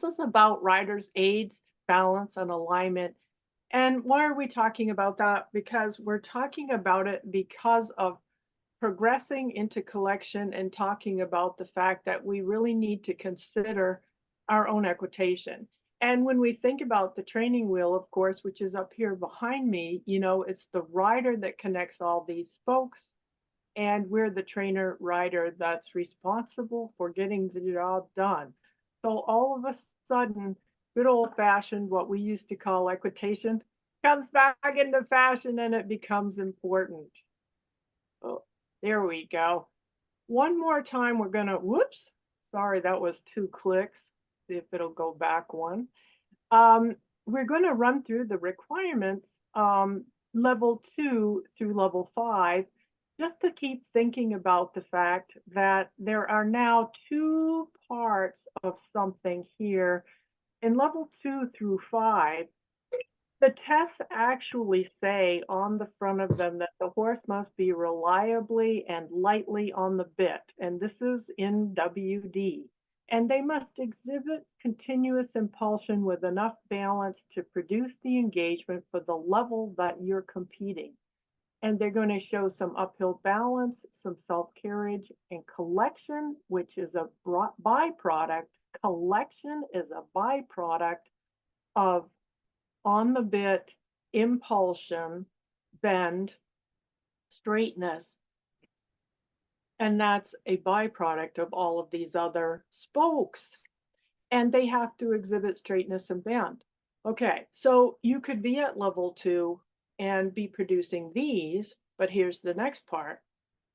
is about riders' aids, balance, and alignment. And why are we talking about that? Because we're talking about it because of progressing into collection and talking about the fact that we really need to consider our own equitation. And when we think about the training wheel, of course, which is up here behind me, it's the rider that connects all these spokes, and we're the trainer rider that's responsible for getting the job done. So all of a sudden, good old fashioned, what we used to call equitation, comes back into fashion and it becomes important. Oh, there we go. One more time, we're gonna, whoops, sorry, that was 2 clicks. See if it'll go back one. We're gonna run through the requirements, level 2 through level 5, just to keep thinking about the fact that there are now 2 parts of something here. In level 2 through 5, the tests actually say on the front of them that the horse must be reliably and lightly on the bit, and this is in WD. And they must exhibit continuous impulsion with enough balance to produce the engagement for the level that you're competing. And they're going to show some uphill balance, some self-carriage, and collection, which is a byproduct. Collection is a byproduct of on the bit, impulsion, bend, straightness, and that's a byproduct of all of these other spokes. And they have to exhibit straightness and bend. Okay, so you could be at level 2 and be producing these, but here's the next part.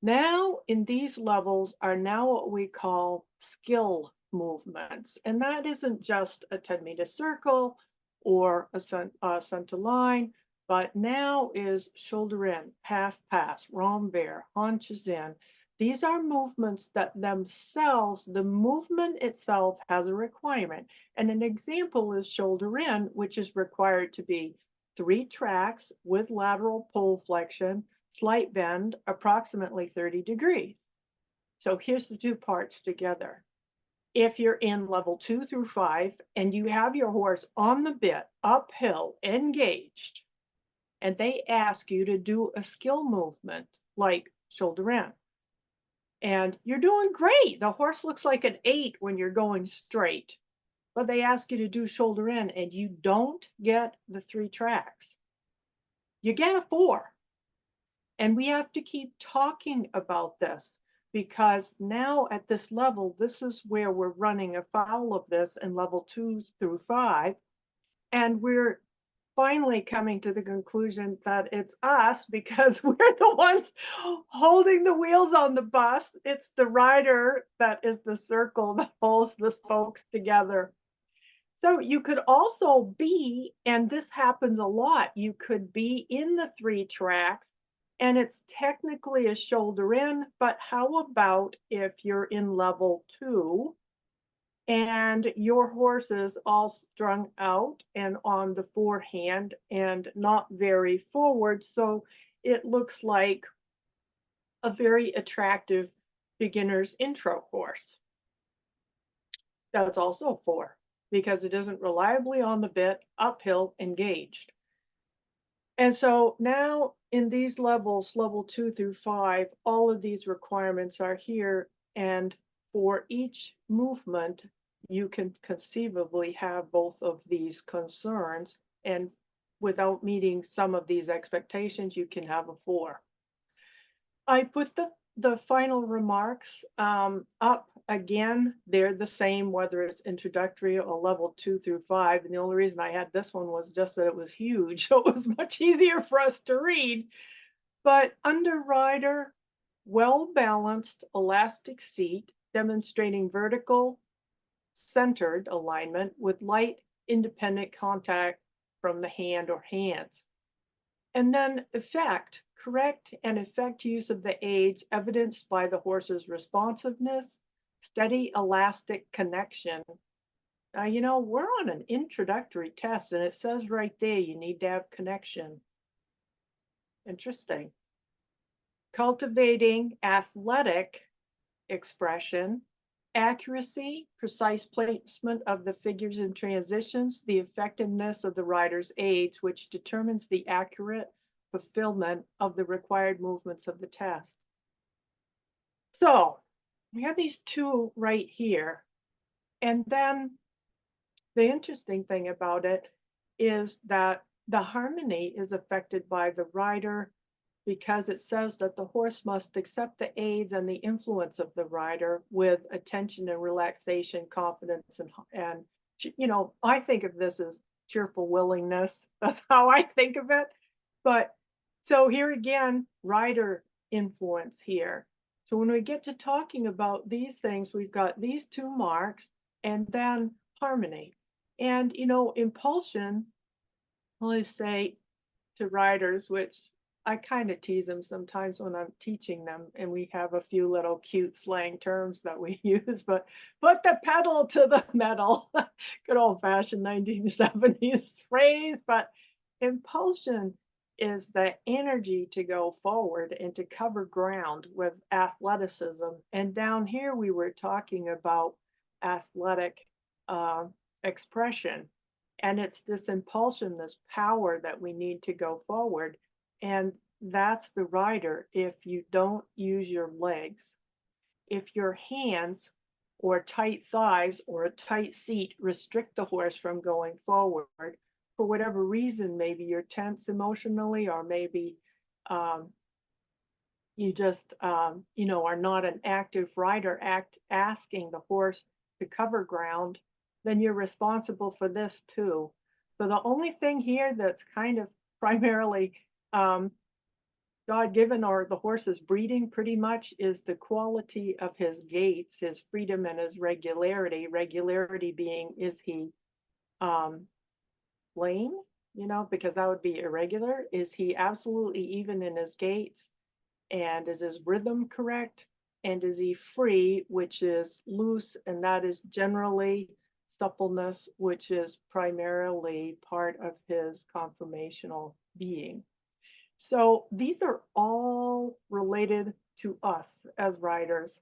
Now, in these levels are now what we call skill movements. And that isn't just a 10-meter circle or a center line, but now is shoulder in, half pass, renvers, haunches in. These are movements that themselves, the movement itself has a requirement. And an example is shoulder in, which is required to be 3 tracks with lateral pole flexion, slight bend, approximately 30 degrees. So here's the 2 parts together. If you're in level 2 through 5 and you have your horse on the bit, uphill, engaged, and they ask you to do a skill movement like shoulder in, and you're doing great. The horse looks like an 8 when you're going straight, but they ask you to do shoulder in and you don't get the 3 tracks. You get a 4. And we have to keep talking about this because now at this level, this is where we're running afoul of this in level 2 through 5. And we're finally coming to the conclusion that it's us because we're the ones holding the wheels on the bus. It's the rider that is the circle that holds the spokes together. So you could also be, and this happens a lot, you could be in the 3 tracks and it's technically a shoulder in, but how about if you're in level 2 and your horse is all strung out and on the forehand and not very forward, so it looks like a very attractive beginner's intro horse. That's also 4 because it isn't reliably on the bit, uphill, engaged. And so now in these levels, level 2 through 5, all of these requirements are here. And for each movement, you can conceivably have both of these concerns. And without meeting some of these expectations, you can have a 4. I put the final remarks up again. They're the same whether it's introductory or level 2 through 5. And the only reason I had this one was just that it was huge. So it was much easier for us to read. But under rider, well-balanced elastic seat demonstrating vertical centered alignment with light independent contact from the hand or hands. And then effect, correct and effect use of the aids evidenced by the horse's responsiveness, steady elastic connection. Now, we're on an introductory test and it says right there you need to have connection. Interesting. Cultivating athletic expression Accuracy, precise placement of the figures and transitions, the effectiveness of the rider's aids, which determines the accurate fulfillment of the required movements of the test. So we have these two right here. And then the interesting thing about it is that the harmony is affected by the rider because it says that the horse must accept the aids and the influence of the rider with attention and relaxation, confidence, and I think of this as cheerful willingness. That's how I think of it. But so here again, rider influence here. So when we get to talking about these things, we've got these two marks and then harmony. And impulsion, I always say to riders, which I kind of tease them sometimes when I'm teaching them, and we have a few little cute slang terms that we use, but put the pedal to the metal. Good old fashioned 1970s phrase, but impulsion is the energy to go forward and to cover ground with athleticism. And down here, we were talking about athletic uh, expression. And it's this impulsion, this power that we need to go forward. And that's the rider if you don't use your legs. If your hands or tight thighs or a tight seat restrict the horse from going forward, for whatever reason, maybe you're tense emotionally, or maybe um, you just, are not an active rider asking the horse to cover ground, then you're responsible for this too. So the only thing here that's kind of primarily um, God-given or the horse's breeding pretty much is the quality of his gaits, his freedom and his regularity. Regularity being, is he um, lame? Because that would be irregular. Is he absolutely even in his gaits? And is his rhythm correct? And is he free, which is loose, and that is generally suppleness, which is primarily part of his conformational being. So these are all related to us as riders.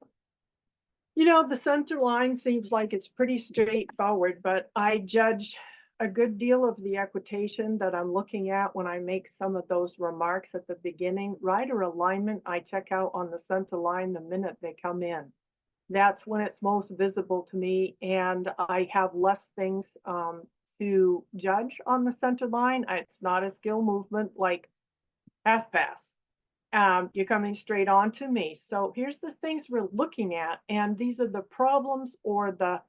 The center line seems like it's pretty straightforward, but I judge a good deal of the equitation that I'm looking at when I make some of those remarks at the beginning. Rider alignment, I check out on the center line the minute they come in. That's when it's most visible to me, and I have less things to judge on the center line. It's not a skill movement like half pass. You're coming straight on to me. So here's the things we're looking at, and these are the problems or the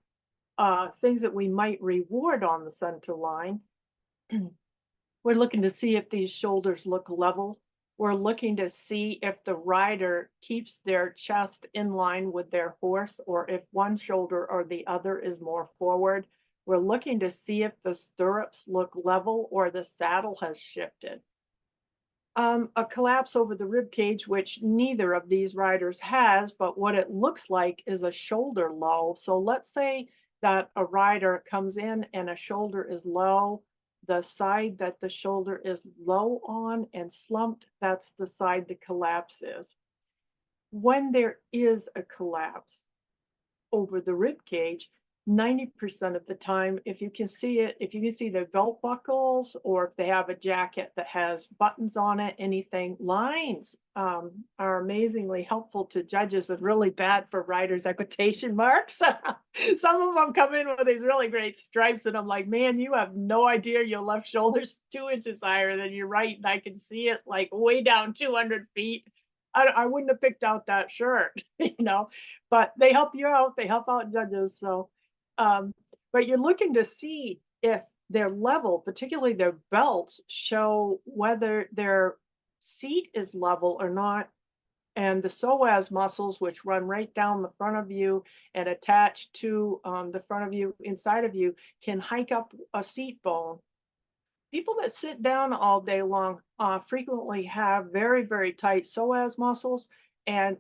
things that we might reward on the center line. We're looking to see if these shoulders look level. We're looking to see if the rider keeps their chest in line with their horse, or if one shoulder or the other is more forward. We're looking to see if the stirrups look level or the saddle has shifted. A collapse over the rib cage, which neither of these riders has, but what it looks like is a shoulder low. So let's say that a rider comes in and a shoulder is low. The side that the shoulder is low on and slumped, that's the side the collapse is. When there is a collapse over the rib cage, 90% of the time, if you can see it, if you can see their belt buckles, or if they have a jacket that has buttons on it, anything, lines are amazingly helpful to judges and really bad for riders' equitation marks. Some of them come in with these really great stripes, and I'm like, man, you have no idea your left shoulder's 2 inches higher than your right, and I can see it like way down 200 feet. I wouldn't have picked out that shirt, but they help you out. They help out judges. So, um, but you're looking to see if their level, particularly their belts, show whether their seat is level or not. And the psoas muscles, which run right down the front of you and attach to the front of you, inside of you, can hike up a seat bone. People that sit down all day long frequently have very, very tight psoas muscles. And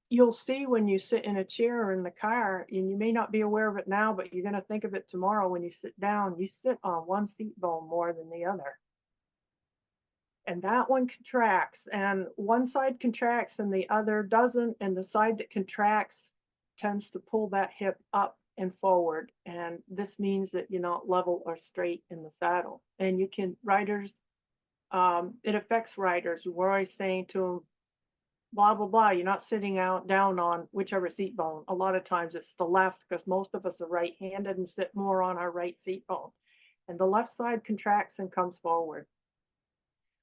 you'll see when you sit in a chair or in the car, and you may not be aware of it now, but you're going to think of it tomorrow when you sit down, you sit on one seat bone more than the other. And that one contracts, and one side contracts and the other doesn't. And the side that contracts tends to pull that hip up and forward. And this means that you're not level or straight in the saddle. And you can, riders, it affects riders. We're always saying to them, blah, blah, blah, you're not sitting out down on whichever seat bone. A lot of times it's the left because most of us are right-handed and sit more on our right seat bone. And the left side contracts and comes forward.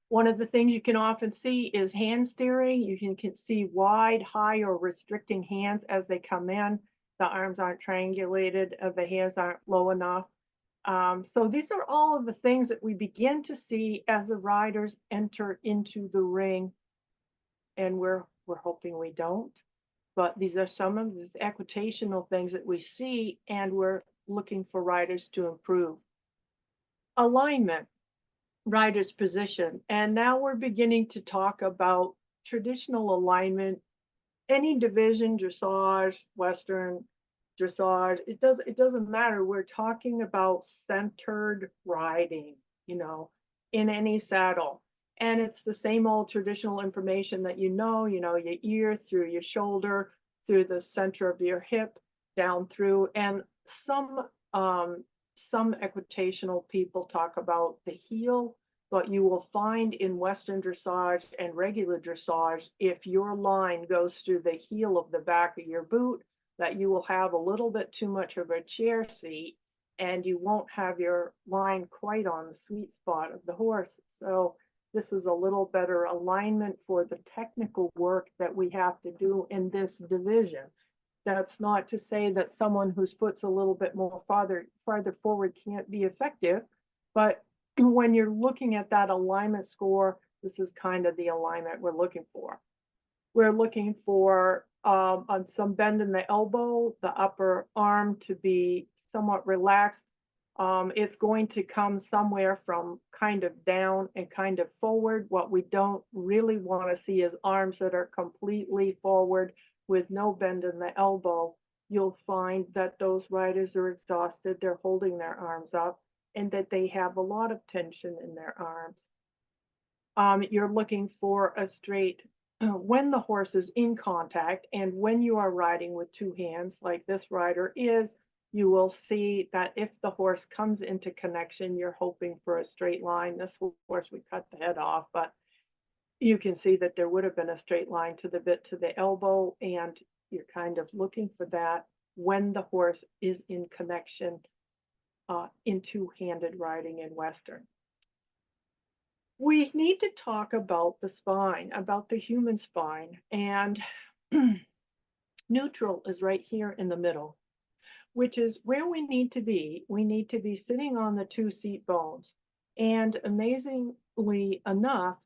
One of the things you can often see is hand steering. You can see wide, high, or restricting hands as they come in. The arms aren't triangulated, the hands aren't low enough. So these are all of the things that we begin to see as the riders enter into the ring, and we're hoping we don't. But these are some of the equitational things that we see, and we're looking for riders to improve. Alignment, rider's position. And now we're beginning to talk about traditional alignment. Any division, dressage, Western, dressage, it doesn't matter. We're talking about centered riding, you know, in any saddle. And it's the same old traditional information that your ear through your shoulder, through the center of your hip, down through, and some equitational people talk about the heel, but you will find in Western dressage and regular dressage, if your line goes through the heel of the back of your boot, that you will have a little bit too much of a chair seat and you won't have your line quite on the sweet spot of the horse. So this is a little better alignment for the technical work that we have to do in this division. That's not to say that someone whose foot's a little bit more farther forward can't be effective, but when you're looking at that alignment score, this is kind of the alignment we're looking for. We're looking for some bend in the elbow, the upper arm to be somewhat relaxed. It's going to come somewhere from kind of down and kind of forward. What we don't really want to see is arms that are completely forward with no bend in the elbow. You'll find that those riders are exhausted. They're holding their arms up and that they have a lot of tension in their arms. You're looking for a straight, when the horse is in contact and when you are riding with two hands, like this rider is, you will see that if the horse comes into connection, you're hoping for a straight line. This horse, we cut the head off, but you can see that there would have been a straight line to the bit to the elbow, and you're kind of looking for that when the horse is in connection in two-handed riding in Western. We need to talk about the spine, about the human spine, and neutral is right here in the middle, which is where we need to be. We need to be sitting on the two seat bones. And amazingly enough,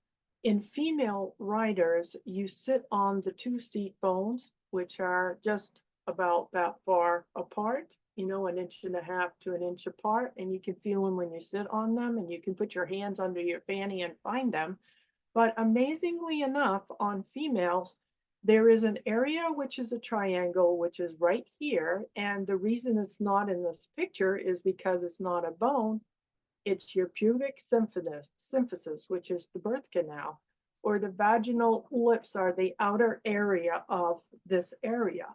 in female riders, you sit on the two seat bones, which are just about that far apart, an inch and a half to an inch apart, and you can feel them when you sit on them, and you can put your hands under your fanny and find them. But amazingly enough, on females, there is an area which is a triangle, which is right here. And the reason it's not in this picture is because it's not a bone. It's your pubic symphysis, which is the birth canal, or the vaginal lips are the outer area of this area.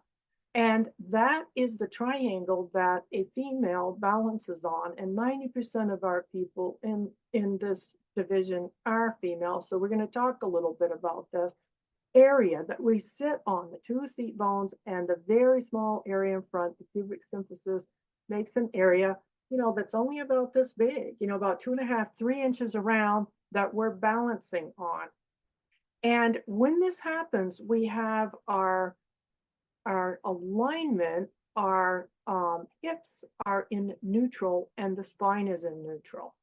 And that is the triangle that a female balances on. And 90% of our people in this division are female. So we're going to talk a little bit about this area that we sit on, the two seat bones, and the very small area in front, the pubic symphysis, makes an area, that's only about this big, about 2.5, 3 inches around, that we're balancing on. And when this happens, we have our alignment, our hips are in neutral and the spine is in neutral.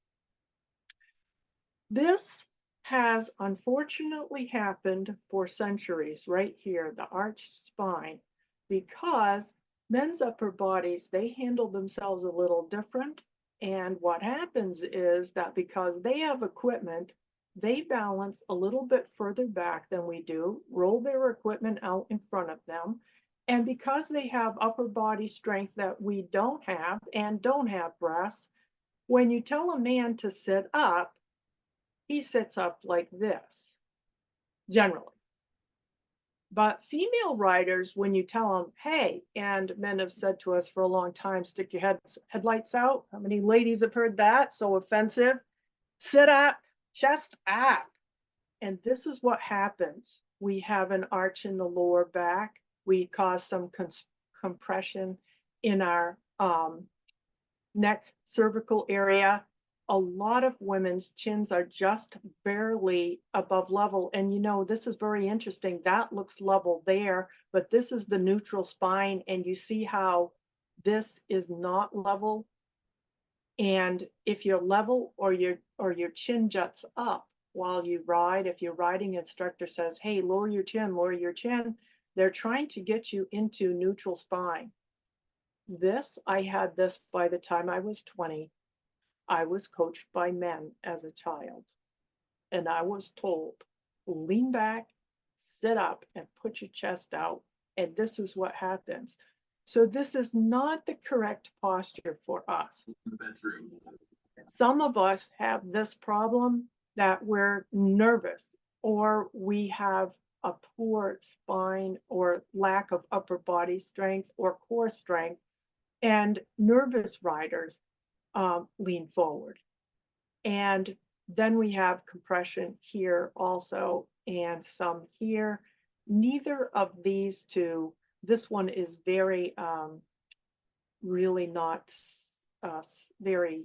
This has unfortunately happened for centuries right here, the arched spine, because men's upper bodies, they handle themselves a little different. And what happens is that because they have equipment, they balance a little bit further back than we do, roll their equipment out in front of them. And because they have upper body strength that we don't have and don't have breasts, when you tell a man to sit up, he sits up like this, generally. But female riders, when you tell them, hey, and men have said to us for a long time, stick your headlights out. How many ladies have heard that? So offensive. Sit up, chest up. And this is what happens. We have an arch in the lower back. We cause some compression in our neck cervical area. A lot of women's chins are just barely above level. And this is very interesting. That looks level there, but this is the neutral spine. And you see how this is not level. And if you're level or your chin juts up while you ride, if your riding instructor says, hey, lower your chin, they're trying to get you into neutral spine. I had this by the time I was 20. I was coached by men as a child, and I was told, lean back, sit up, and put your chest out. And this is what happens. So this is not the correct posture for us. Some of us have this problem that we're nervous, or we have a poor spine or lack of upper body strength or core strength, and nervous riders lean forward. And then we have compression here also, and some here. Neither of these two, this one is very, really not very,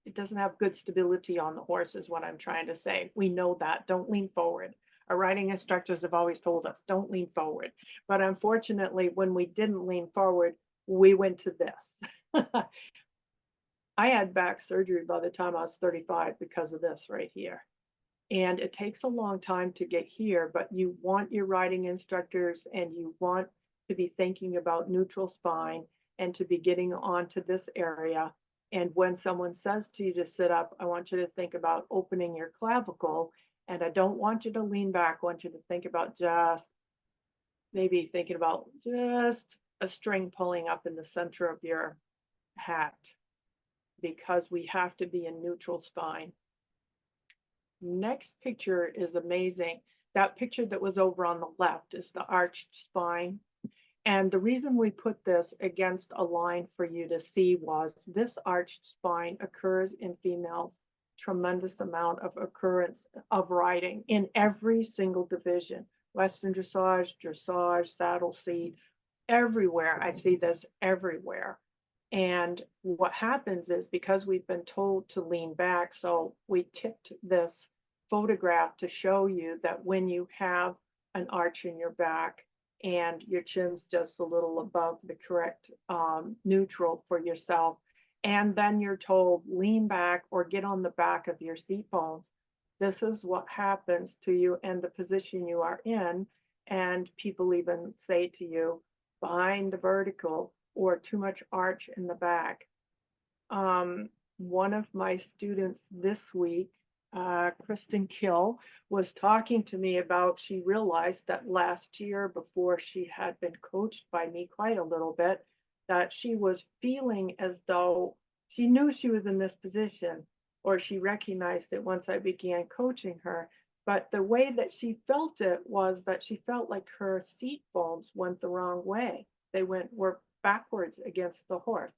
it doesn't have good stability on the horse is what I'm trying to say. We know that. Don't lean forward. Our riding instructors have always told us, don't lean forward. But unfortunately, when we didn't lean forward, we went to this. I had back surgery by the time I was 35 because of this right here. And it takes a long time to get here, but you want your riding instructors and you want to be thinking about neutral spine and to be getting onto this area. And when someone says to you to sit up, I want you to think about opening your clavicle. And I don't want you to lean back. I want you to think about just a string pulling up in the center of your hat, because we have to be in neutral spine. Next picture is amazing. That picture that was over on the left is the arched spine. And the reason we put this against a line for you to see was this arched spine occurs in females, tremendous amount of occurrence of riding in every single division, Western dressage, saddle seat, everywhere. I see this everywhere. And what happens is, because we've been told to lean back, so we tipped this photograph to show you that when you have an arch in your back and your chin's just a little above the correct neutral for yourself, and then you're told lean back or get on the back of your seat bones, this is what happens to you and the position you are in. And people even say to you, behind the vertical, or too much arch in the back. One of my students this week, Kristen Kill, was talking to me about, she realized that last year, before she had been coached by me quite a little bit, that she was feeling as though she knew she was in this position, or she recognized it once I began coaching her. But the way that she felt it was that she felt like her seat bones went the wrong way. They were backwards against the horse.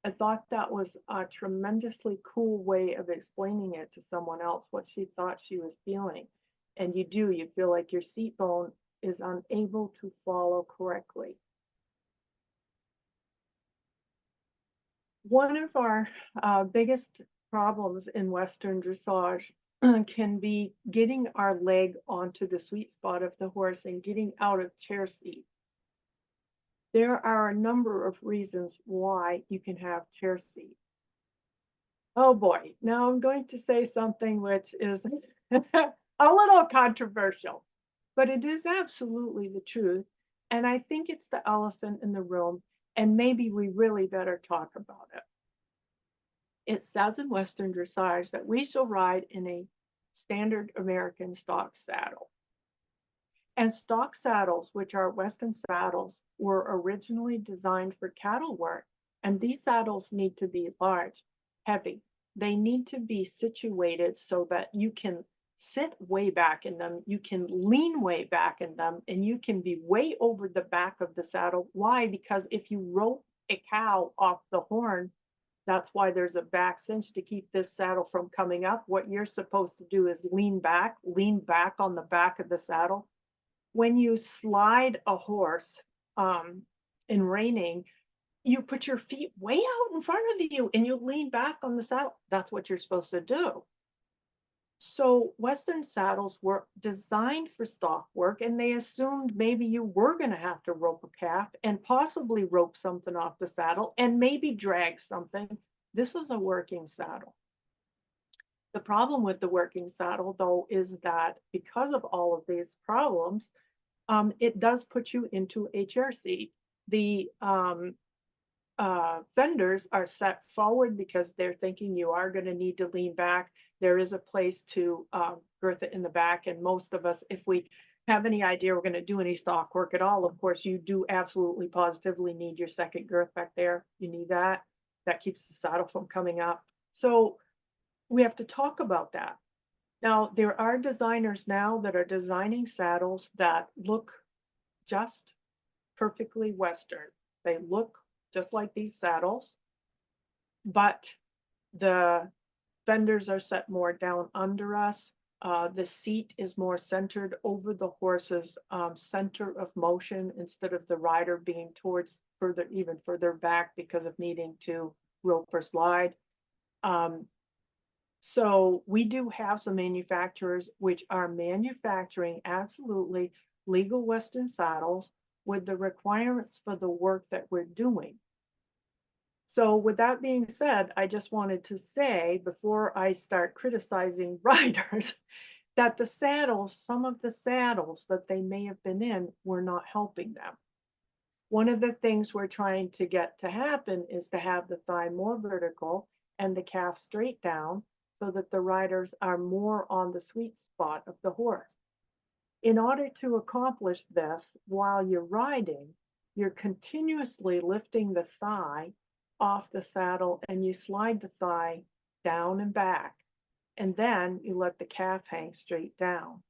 I thought that was a tremendously cool way of explaining it to someone else, what she thought she was feeling. And you feel like your seat bone is unable to follow correctly. One of our biggest problems in Western dressage can be getting our leg onto the sweet spot of the horse and getting out of chair seat. There are a number of reasons why you can have chair seat. Oh boy, now I'm going to say something which is a little controversial, but it is absolutely the truth. And I think it's the elephant in the room, and maybe we really better talk about it. It says in Western dressage that we shall ride in a standard American stock saddle. And stock saddles, which are Western saddles, were originally designed for cattle work. And these saddles need to be large, heavy. They need to be situated so that you can sit way back in them, you can lean way back in them, and you can be way over the back of the saddle. Why? Because if you rope a cow off the horn, that's why there's a back cinch to keep this saddle from coming up. What you're supposed to do is lean back on the back of the saddle. When you slide a horse um, in reining, you put your feet way out in front of you and you lean back on the saddle. That's what you're supposed to do. So Western saddles were designed for stock work, and they assumed maybe you were going to have to rope a calf and possibly rope something off the saddle and maybe drag something. This was a working saddle. The problem with the working saddle, though, is that because of all of these problems, it does put you into a chair seat. The fenders are set forward because they're thinking you are going to need to lean back. There is a place to girth it in the back. And most of us, if we have any idea we're going to do any stock work at all, of course, you do absolutely positively need your second girth back there. You need that. That keeps the saddle from coming up. So we have to talk about that. Now, there are designers now that are designing saddles that look just perfectly Western. They look just like these saddles, but the fenders are set more down under us. The seat is more centered over the horse's center of motion instead of the rider being towards even further back because of needing to rope or slide. So we do have some manufacturers which are manufacturing absolutely legal Western saddles with the requirements for the work that we're doing. So with that being said, I just wanted to say before I start criticizing riders that the saddles, some of the saddles that they may have been in were not helping them. One of the things we're trying to get to happen is to have the thigh more vertical and the calf straight down so that the riders are more on the sweet spot of the horse. In order to accomplish this while you're riding, you're continuously lifting the thigh off the saddle and you slide the thigh down and back. And then you let the calf hang straight down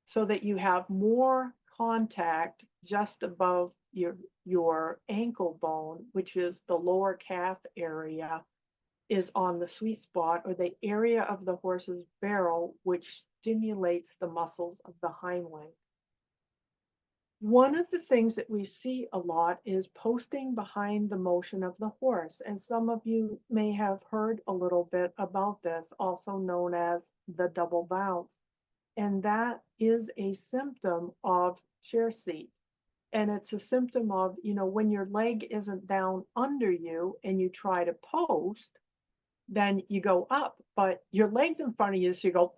so that you have more contact just above your ankle bone, which is the lower calf area, is on the sweet spot or the area of the horse's barrel, which stimulates the muscles of the hind leg. One of the things that we see a lot is posting behind the motion of the horse. And some of you may have heard a little bit about this, also known as the double bounce. And that is a symptom of chair seat. And it's a symptom of, when your leg isn't down under you and you try to post, then you go up, but your leg's in front of you, so you go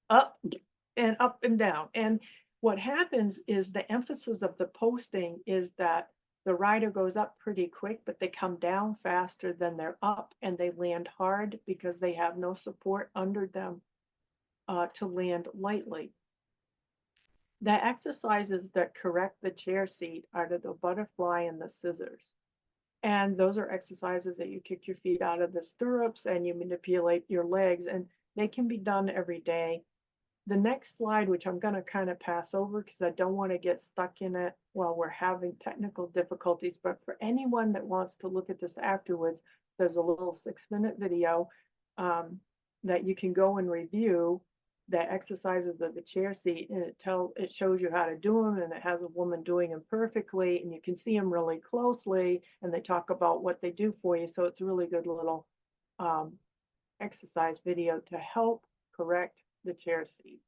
up and down. And what happens is the emphasis of the posting is that the rider goes up pretty quick, but they come down faster than they're up, and they land hard because they have no support under them to land lightly. The exercises that correct the chair seat are the butterfly and the scissors. And those are exercises that you kick your feet out of the stirrups and you manipulate your legs, and they can be done every day. The next slide, which I'm going to kind of pass over because I don't want to get stuck in it while we're having technical difficulties, but for anyone that wants to look at this afterwards, there's a little 6-minute video that you can go and review the exercises of the chair seat, and it shows you how to do them, and it has a woman doing them perfectly, and you can see them really closely, and they talk about what they do for you. So it's a really good little exercise video to help correct the chair seat.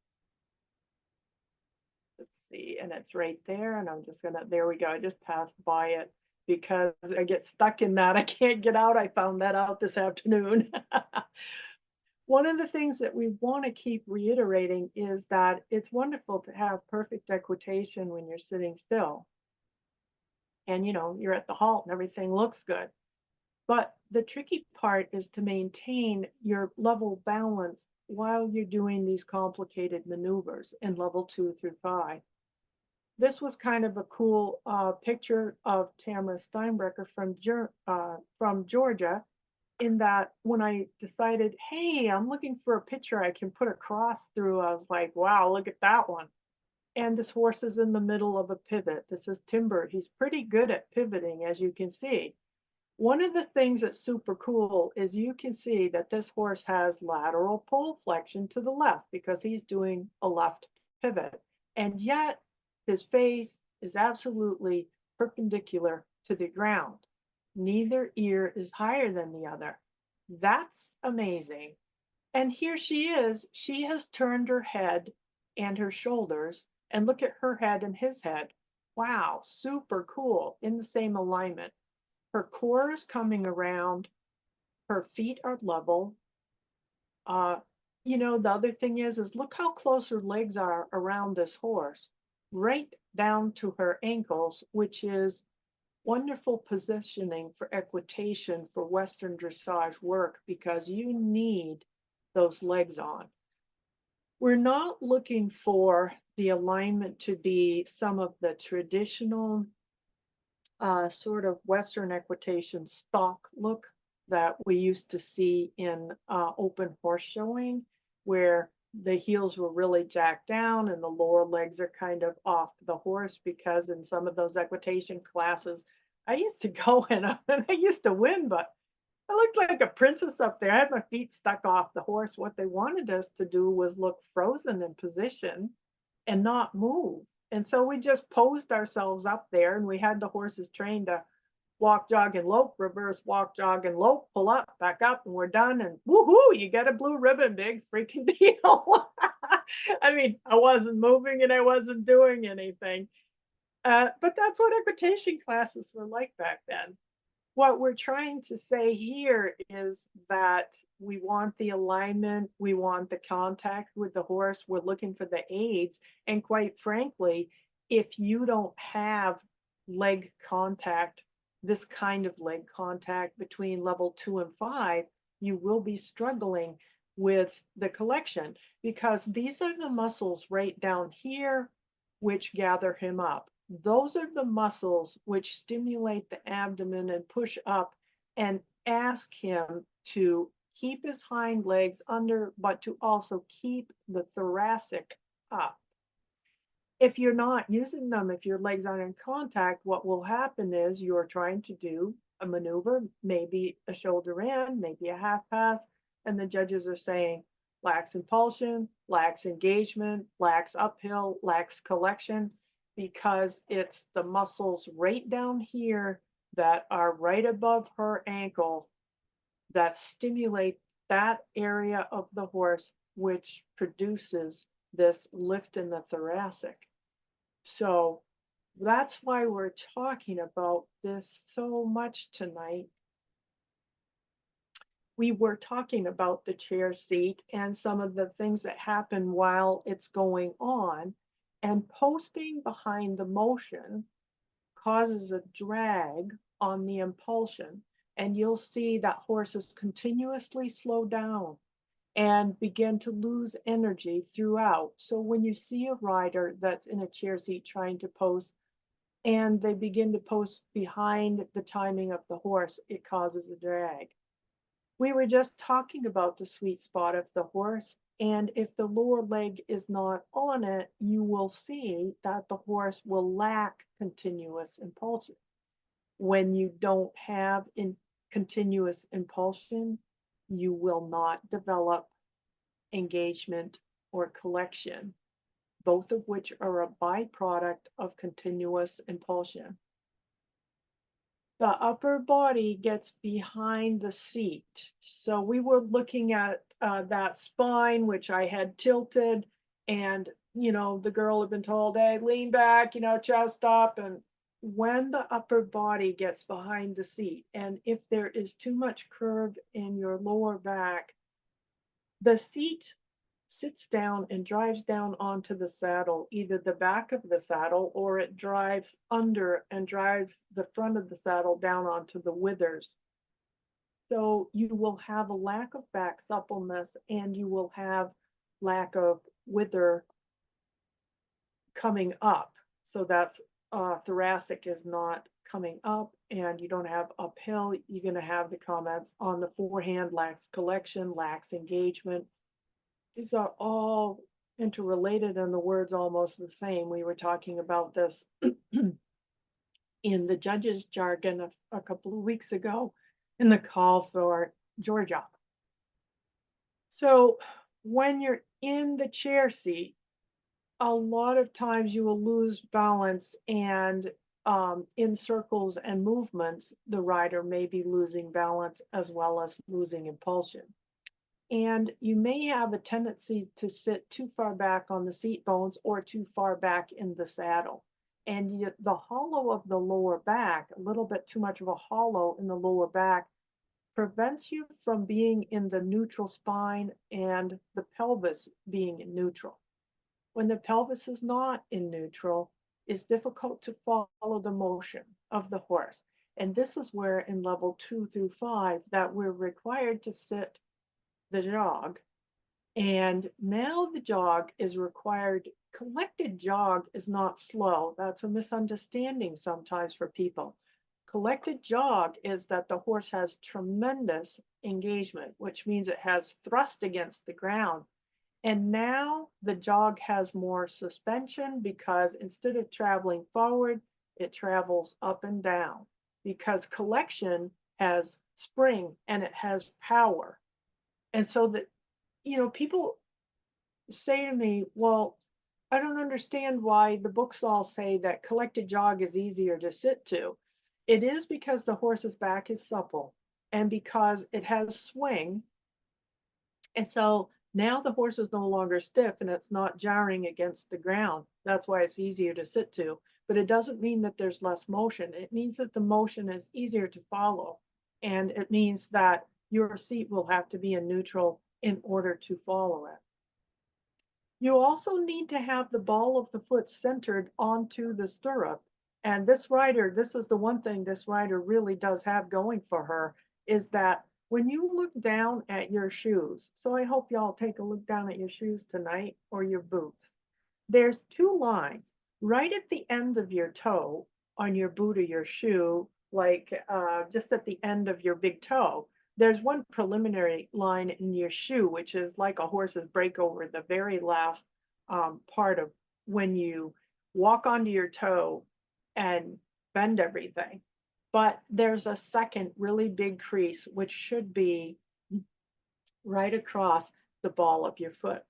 Let's see, and it's right there, and I'm just gonna, there we go. I just passed by it because I get stuck in that. I can't get out. I found that out this afternoon. One of the things that we want to keep reiterating is that it's wonderful to have perfect equitation when you're sitting still. And you're at the halt and everything looks good. But the tricky part is to maintain your level balance while you're doing these complicated maneuvers in level 2 through 5. This was kind of a cool picture of Tamara Steinbrecher from Georgia. in that when I decided, hey, I'm looking for a picture I can put a cross through, I was like, wow, look at that one. And this horse is in the middle of a pivot. This is timber. He's pretty good at pivoting, as you can see. One of the things that's super cool is you can see that this horse has lateral pole flexion to the left because he's doing a left pivot. And yet his face is absolutely perpendicular to the ground. Neither ear is higher than the other. That's amazing. And here she is. She has turned her head and her shoulders, and look at her head and his head. Wow, super cool in the same alignment. Her core is coming around, her feet are level. Uh, the other thing is look how close her legs are around this horse, right down to her ankles, which is wonderful positioning for equitation for Western dressage work because you need those legs on. We're not looking for the alignment to be some of the traditional sort of Western equitation stock look that we used to see in open horse showing, where the heels were really jacked down and the lower legs are kind of off the horse, because in some of those equitation classes, I used to go in them and I used to win, but I looked like a princess up there. I had my feet stuck off the horse. What they wanted us to do was look frozen in position and not move. And so we just posed ourselves up there and we had the horses trained to walk, jog, and lope, reverse, walk, jog, and lope, pull up, back up, and we're done. And woohoo, you get a blue ribbon, big freaking deal. I mean, I wasn't moving and I wasn't doing anything. But that's what equitation classes were like back then. What we're trying to say here is that we want the alignment, we want the contact with the horse, we're looking for the aids. And quite frankly, if you don't have leg contact, this kind of leg contact between level 2 and 5, you will be struggling with the collection, because these are the muscles right down here which gather him up. Those are the muscles which stimulate the abdomen and push up and ask him to keep his hind legs under, but to also keep the thoracic up. If you're not using them, if your legs aren't in contact, what will happen is you're trying to do a maneuver, maybe a shoulder in, maybe a half pass, and the judges are saying lacks impulsion, lacks engagement, lacks uphill, lacks collection, because it's the muscles right down here that are right above her ankle that stimulate that area of the horse, which produces this lift in the thoracic. So that's why we're talking about this so much tonight. We were talking about the chair seat and some of the things that happen while it's going on, and posting behind the motion causes a drag on the impulsion, and you'll see that horses continuously slow down and begin to lose energy throughout. So when you see a rider that's in a chair seat trying to post and they begin to post behind the timing of the horse, it causes a drag. We were just talking about the sweet spot of the horse, and if the lower leg is not on it, you will see that the horse will lack continuous impulsion. When you don't have continuous impulsion, you will not develop engagement or collection, both of which are a byproduct of continuous impulsion. The upper body gets behind the seat. So we were looking at that spine, which I had tilted, and the girl had been told, hey, lean back, chest up. And when the upper body gets behind the seat, and if there is too much curve in your lower back, the seat sits down and drives down onto the saddle, either the back of the saddle, or it drives under and drives the front of the saddle down onto the withers. So you will have a lack of back suppleness and you will have lack of wither coming up. So that's thoracic is not coming up and you don't have uphill, you're going to have the comments on the forehand lacks collection, lacks engagement. These are all interrelated and the words almost the same. We were talking about this in the judges' jargon a couple of weeks ago in the call for Georgia. So when you're in the chair seat, a lot of times you will lose balance and in circles and movements, the rider may be losing balance as well as losing impulsion. And you may have a tendency to sit too far back on the seat bones or too far back in the saddle. And the hollow of the lower back, a little bit too much of a hollow in the lower back, prevents you from being in the neutral spine and the pelvis being in neutral. When the pelvis is not in neutral, it's difficult to follow the motion of the horse. And this is where in level 2 through 5 that we're required to sit the jog. And now the jog is required. Collected jog is not slow. That's a misunderstanding sometimes for people. Collected jog is that the horse has tremendous engagement, which means it has thrust against the ground. And now the jog has more suspension because instead of traveling forward, it travels up and down because collection has spring and it has power. And so that, people say to me, well, I don't understand why the books all say that collected jog is easier to sit to. It is because the horse's back is supple and because it has swing. And so now the horse is no longer stiff and it's not jarring against the ground. That's why it's easier to sit to. But it doesn't mean that there's less motion. It means that the motion is easier to follow. And it means that your seat will have to be in neutral in order to follow it. You also need to have the ball of the foot centered onto the stirrup. And this is the one thing this rider really does have going for her, is that when you look down at your shoes, so I hope y'all take a look down at your shoes tonight or your boots. There's two lines right at the end of your toe on your boot or your shoe, like just at the end of your big toe. There's one preliminary line in your shoe, which is like a horse's breakover, the very last part of when you walk onto your toe and bend everything. But there's a second really big crease, which should be right across the ball of your foot.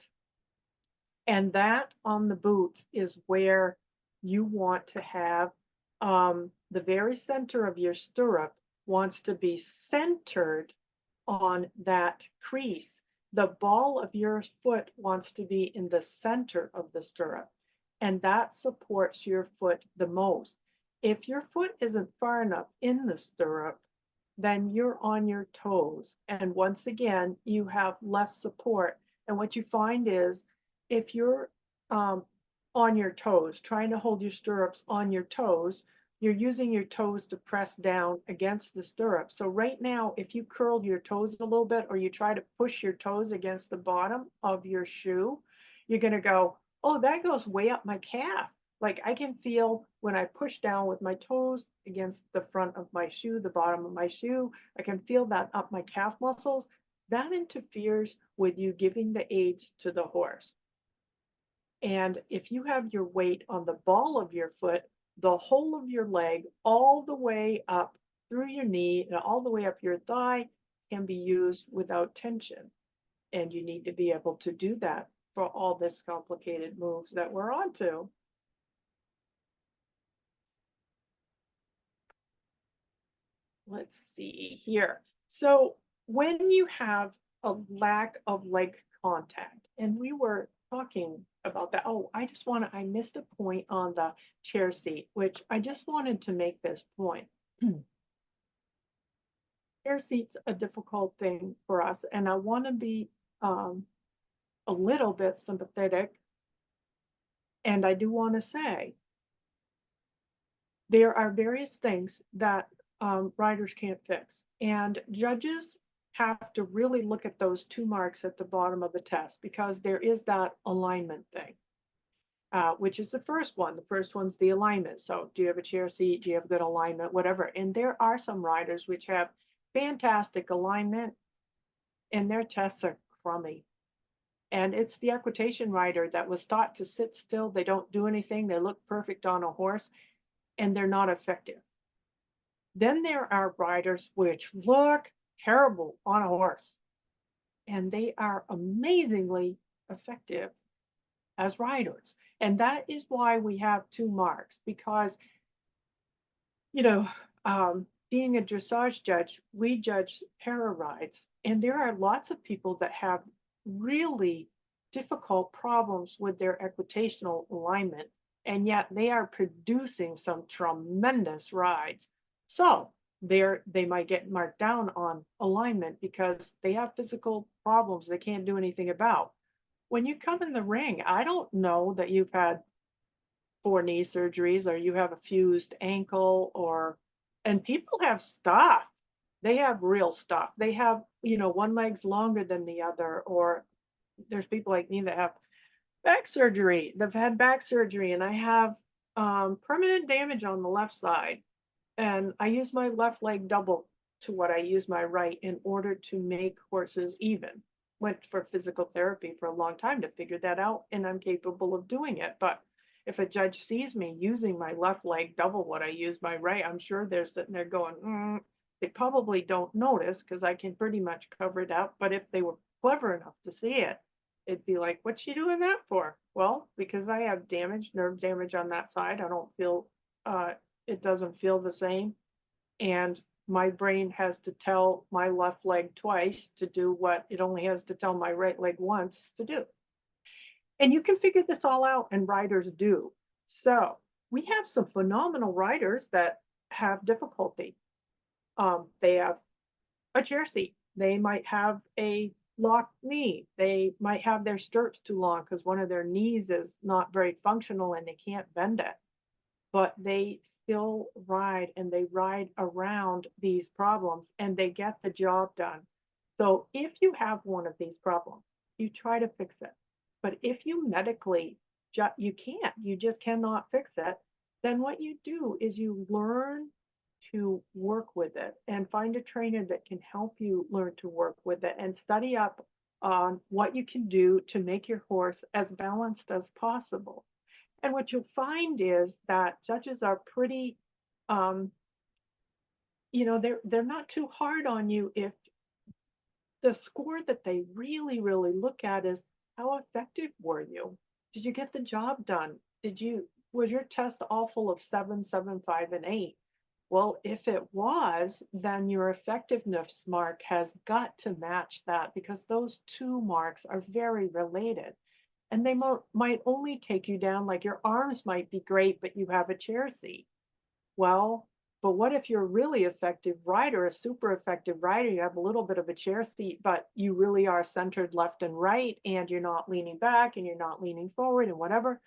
And that on the boots is where you want to have the very center of your stirrup wants to be centered on that crease. The ball of your foot wants to be in the center of the stirrup, and that supports your foot the most. If your foot isn't far enough in the stirrup, then you're on your toes. And once again, you have less support. And what you find is if you're on your toes, trying to hold your stirrups on your toes, you're using your toes to press down against the stirrup. So right now, if you curled your toes a little bit or you try to push your toes against the bottom of your shoe, you're going to go, oh, that goes way up my calf. Like I can feel when I push down with my toes against the front of my shoe, the bottom of my shoe, I can feel that up my calf muscles. That interferes with you giving the aids to the horse. And if you have your weight on the ball of your foot, the whole of your leg, all the way up through your knee and all the way up your thigh can be used without tension. And you need to be able to do that for all this complicated moves that we're onto. Let's see here. So when you have a lack of leg contact, and we were talking about that. Oh, I missed a point on the chair seat, which I just wanted to make this point. Chair seat's a difficult thing for us, and I want to be a little bit sympathetic. And I do want to say there are various things that riders can't fix, and judges have to really look at those two marks at the bottom of the test because there is that alignment thing. which is the first one. The first one's the alignment. So do you have a chair seat? Do you have good alignment? Whatever. And there are some riders which have fantastic alignment and their tests are crummy. And it's the equitation rider that was taught to sit still. They don't do anything. They look perfect on a horse and they're not effective. Then there are riders which look terrible on a horse and they are amazingly effective as riders. And that is why we have two marks, because, you know, being a dressage judge, we judge para rides, and there are lots of people that have really difficult problems with their equitational alignment, and yet they are producing some tremendous rides. So they might get marked down on alignment because they have physical problems they can't do anything about. When you come in the ring, I don't know that you've had 4 knee surgeries or you have a fused ankle or, and people have stuff. They have real stuff. They have, one leg's longer than the other, or there's people like me that have back surgery. They've had back surgery, and I have permanent damage on the left side. And I use my left leg double to what I use my right in order to make horses even. Went for physical therapy for a long time to figure that out, and I'm capable of doing it. But if a judge sees me using my left leg double what I use my right, I'm sure they're sitting there going, They probably don't notice because I can pretty much cover it up. But if they were clever enough to see it, it'd be like, what's she doing that for? Well, because I have nerve damage on that side. I don't feel, it doesn't feel the same. And my brain has to tell my left leg twice to do what it only has to tell my right leg once to do. And you can figure this all out, and riders do. So we have some phenomenal riders that have difficulty. They have a chair seat. They might have a locked knee. They might have their stirrups too long because one of their knees is not very functional and they can't bend it. But they still ride, and they ride around these problems and they get the job done. So if you have one of these problems, you try to fix it. But if you medically, you can't, you just cannot fix it, then what you do is you learn to work with it and find a trainer that can help you learn to work with it and study up on what you can do to make your horse as balanced as possible. And what you'll find is that judges are pretty, they're not too hard on you if the score that they really, really look at is how effective were you? Did you get the job done? Was your test all full of 7, 7, 5, and 8? Well, if it was, then your effectiveness mark has got to match that because those two marks are very related. And they might only take you down, like your arms might be great, but you have a chair seat. Well, but what if you're a really effective rider, a super effective rider, you have a little bit of a chair seat, but you really are centered left and right, and you're not leaning back and you're not leaning forward and whatever,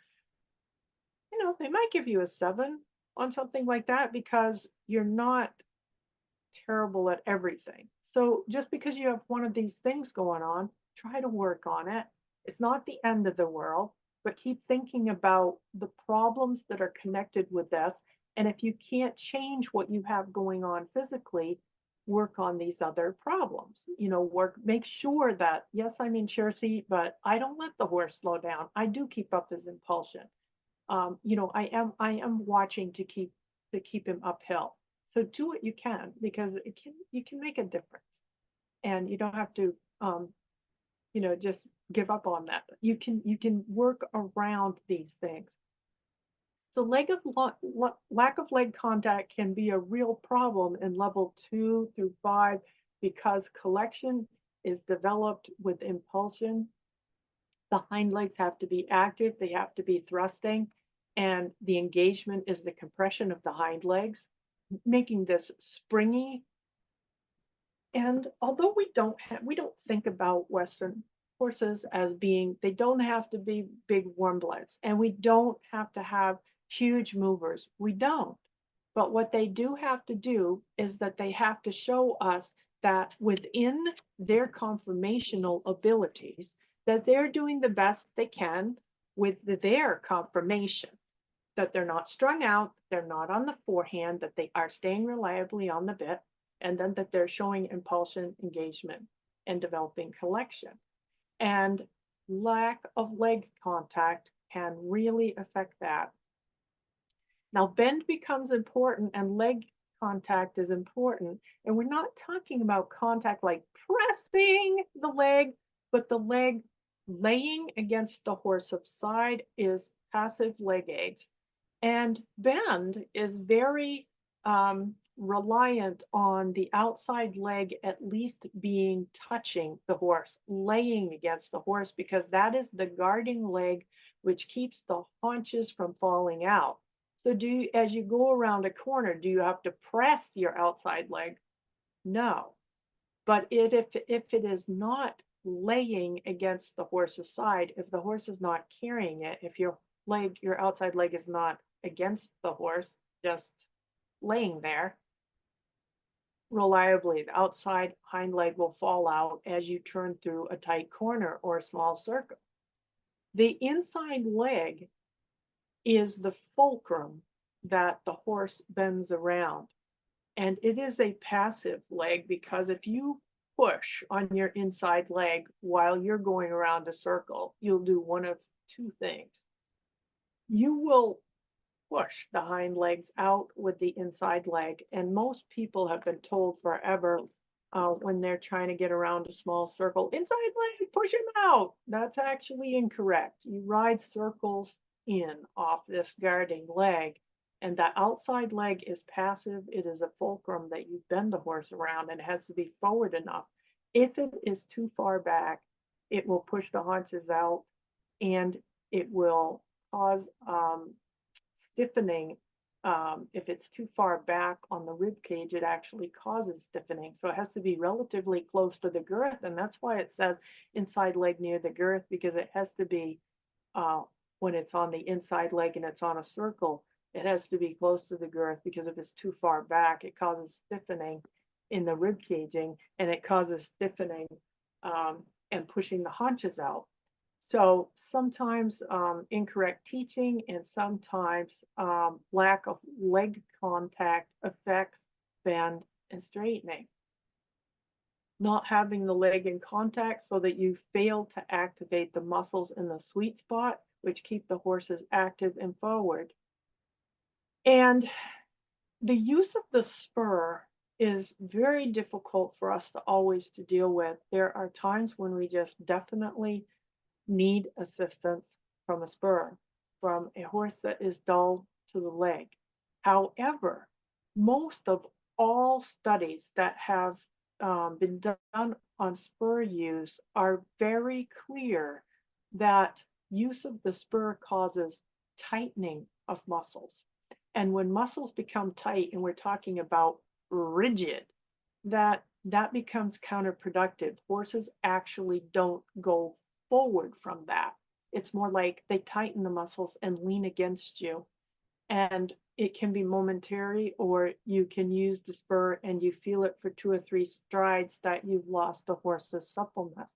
they might give you a 7 on something like that because you're not terrible at everything. So just because you have one of these things going on, try to work on it. It's not the end of the world, but keep thinking about the problems that are connected with this. And if you can't change what you have going on physically, work on these other problems. Make sure that, yes, I'm in chair seat, but I don't let the horse slow down. I do keep up his impulsion. I am watching to keep him uphill. So do what you can because you can make a difference, and you don't have to just give up on that. You can work around these things. So lack of leg contact can be a real problem in level 2 through 5 because collection is developed with impulsion. The hind legs have to be active, they have to be thrusting, and the engagement is the compression of the hind legs, making this springy. And although we don't think about Western horses as they don't have to be big warm bloods, and we don't have to have huge movers. We don't. But what they do have to do is that they have to show us that within their conformational abilities, that they're doing the best they can with their confirmation that they're not strung out, they're not on the forehand, that they are staying reliably on the bit, and then that they're showing impulsion, engagement, and developing collection. And lack of leg contact can really affect that. Now, bend becomes important and leg contact is important. And we're not talking about contact like pressing the leg, but the leg laying against the horse's side is passive leg aids. And bend is very reliant on the outside leg at least being touching the horse, laying against the horse, because that is the guarding leg which keeps the haunches from falling out. So as you go around a corner, do you have to press your outside leg? No. But if it is not laying against the horse's side, if the horse is not carrying it, if your outside leg is not against the horse, just laying there reliably, the outside hind leg will fall out as you turn through a tight corner or a small circle. The inside leg is the fulcrum that the horse bends around. And it is a passive leg because if you push on your inside leg while you're going around a circle, you'll do one of two things. You will push the hind legs out with the inside leg. And most people have been told forever when they're trying to get around a small circle, inside leg, push him out. That's actually incorrect. You ride circles in off this guarding leg, and the outside leg is passive. It is a fulcrum that you bend the horse around, and it has to be forward enough. If it is too far back, it will push the haunches out, and it will cause stiffening. If it's too far back on the rib cage, it actually causes stiffening. So it has to be relatively close to the girth. And that's why it says inside leg near the girth, because it has to be, when it's on the inside leg and it's on a circle, it has to be close to the girth, because if it's too far back, it causes stiffening in the rib caging, and it causes stiffening and pushing the haunches out. So sometimes incorrect teaching and sometimes lack of leg contact affects bend and straightening. Not having the leg in contact so that you fail to activate the muscles in the sweet spot, which keep the horses active and forward. And the use of the spur is very difficult for us to always to deal with. There are times when we just definitely need assistance from a spur, from a horse that is dull to the leg. However, most of all studies that have been done on spur use are very clear that use of the spur causes tightening of muscles. And when muscles become tight, and we're talking about rigid, that becomes counterproductive. Horses actually don't go forward from that. It's more like they tighten the muscles and lean against you. And it can be momentary, or you can use the spur and you feel it for 2 or 3 strides that you've lost the horse's suppleness.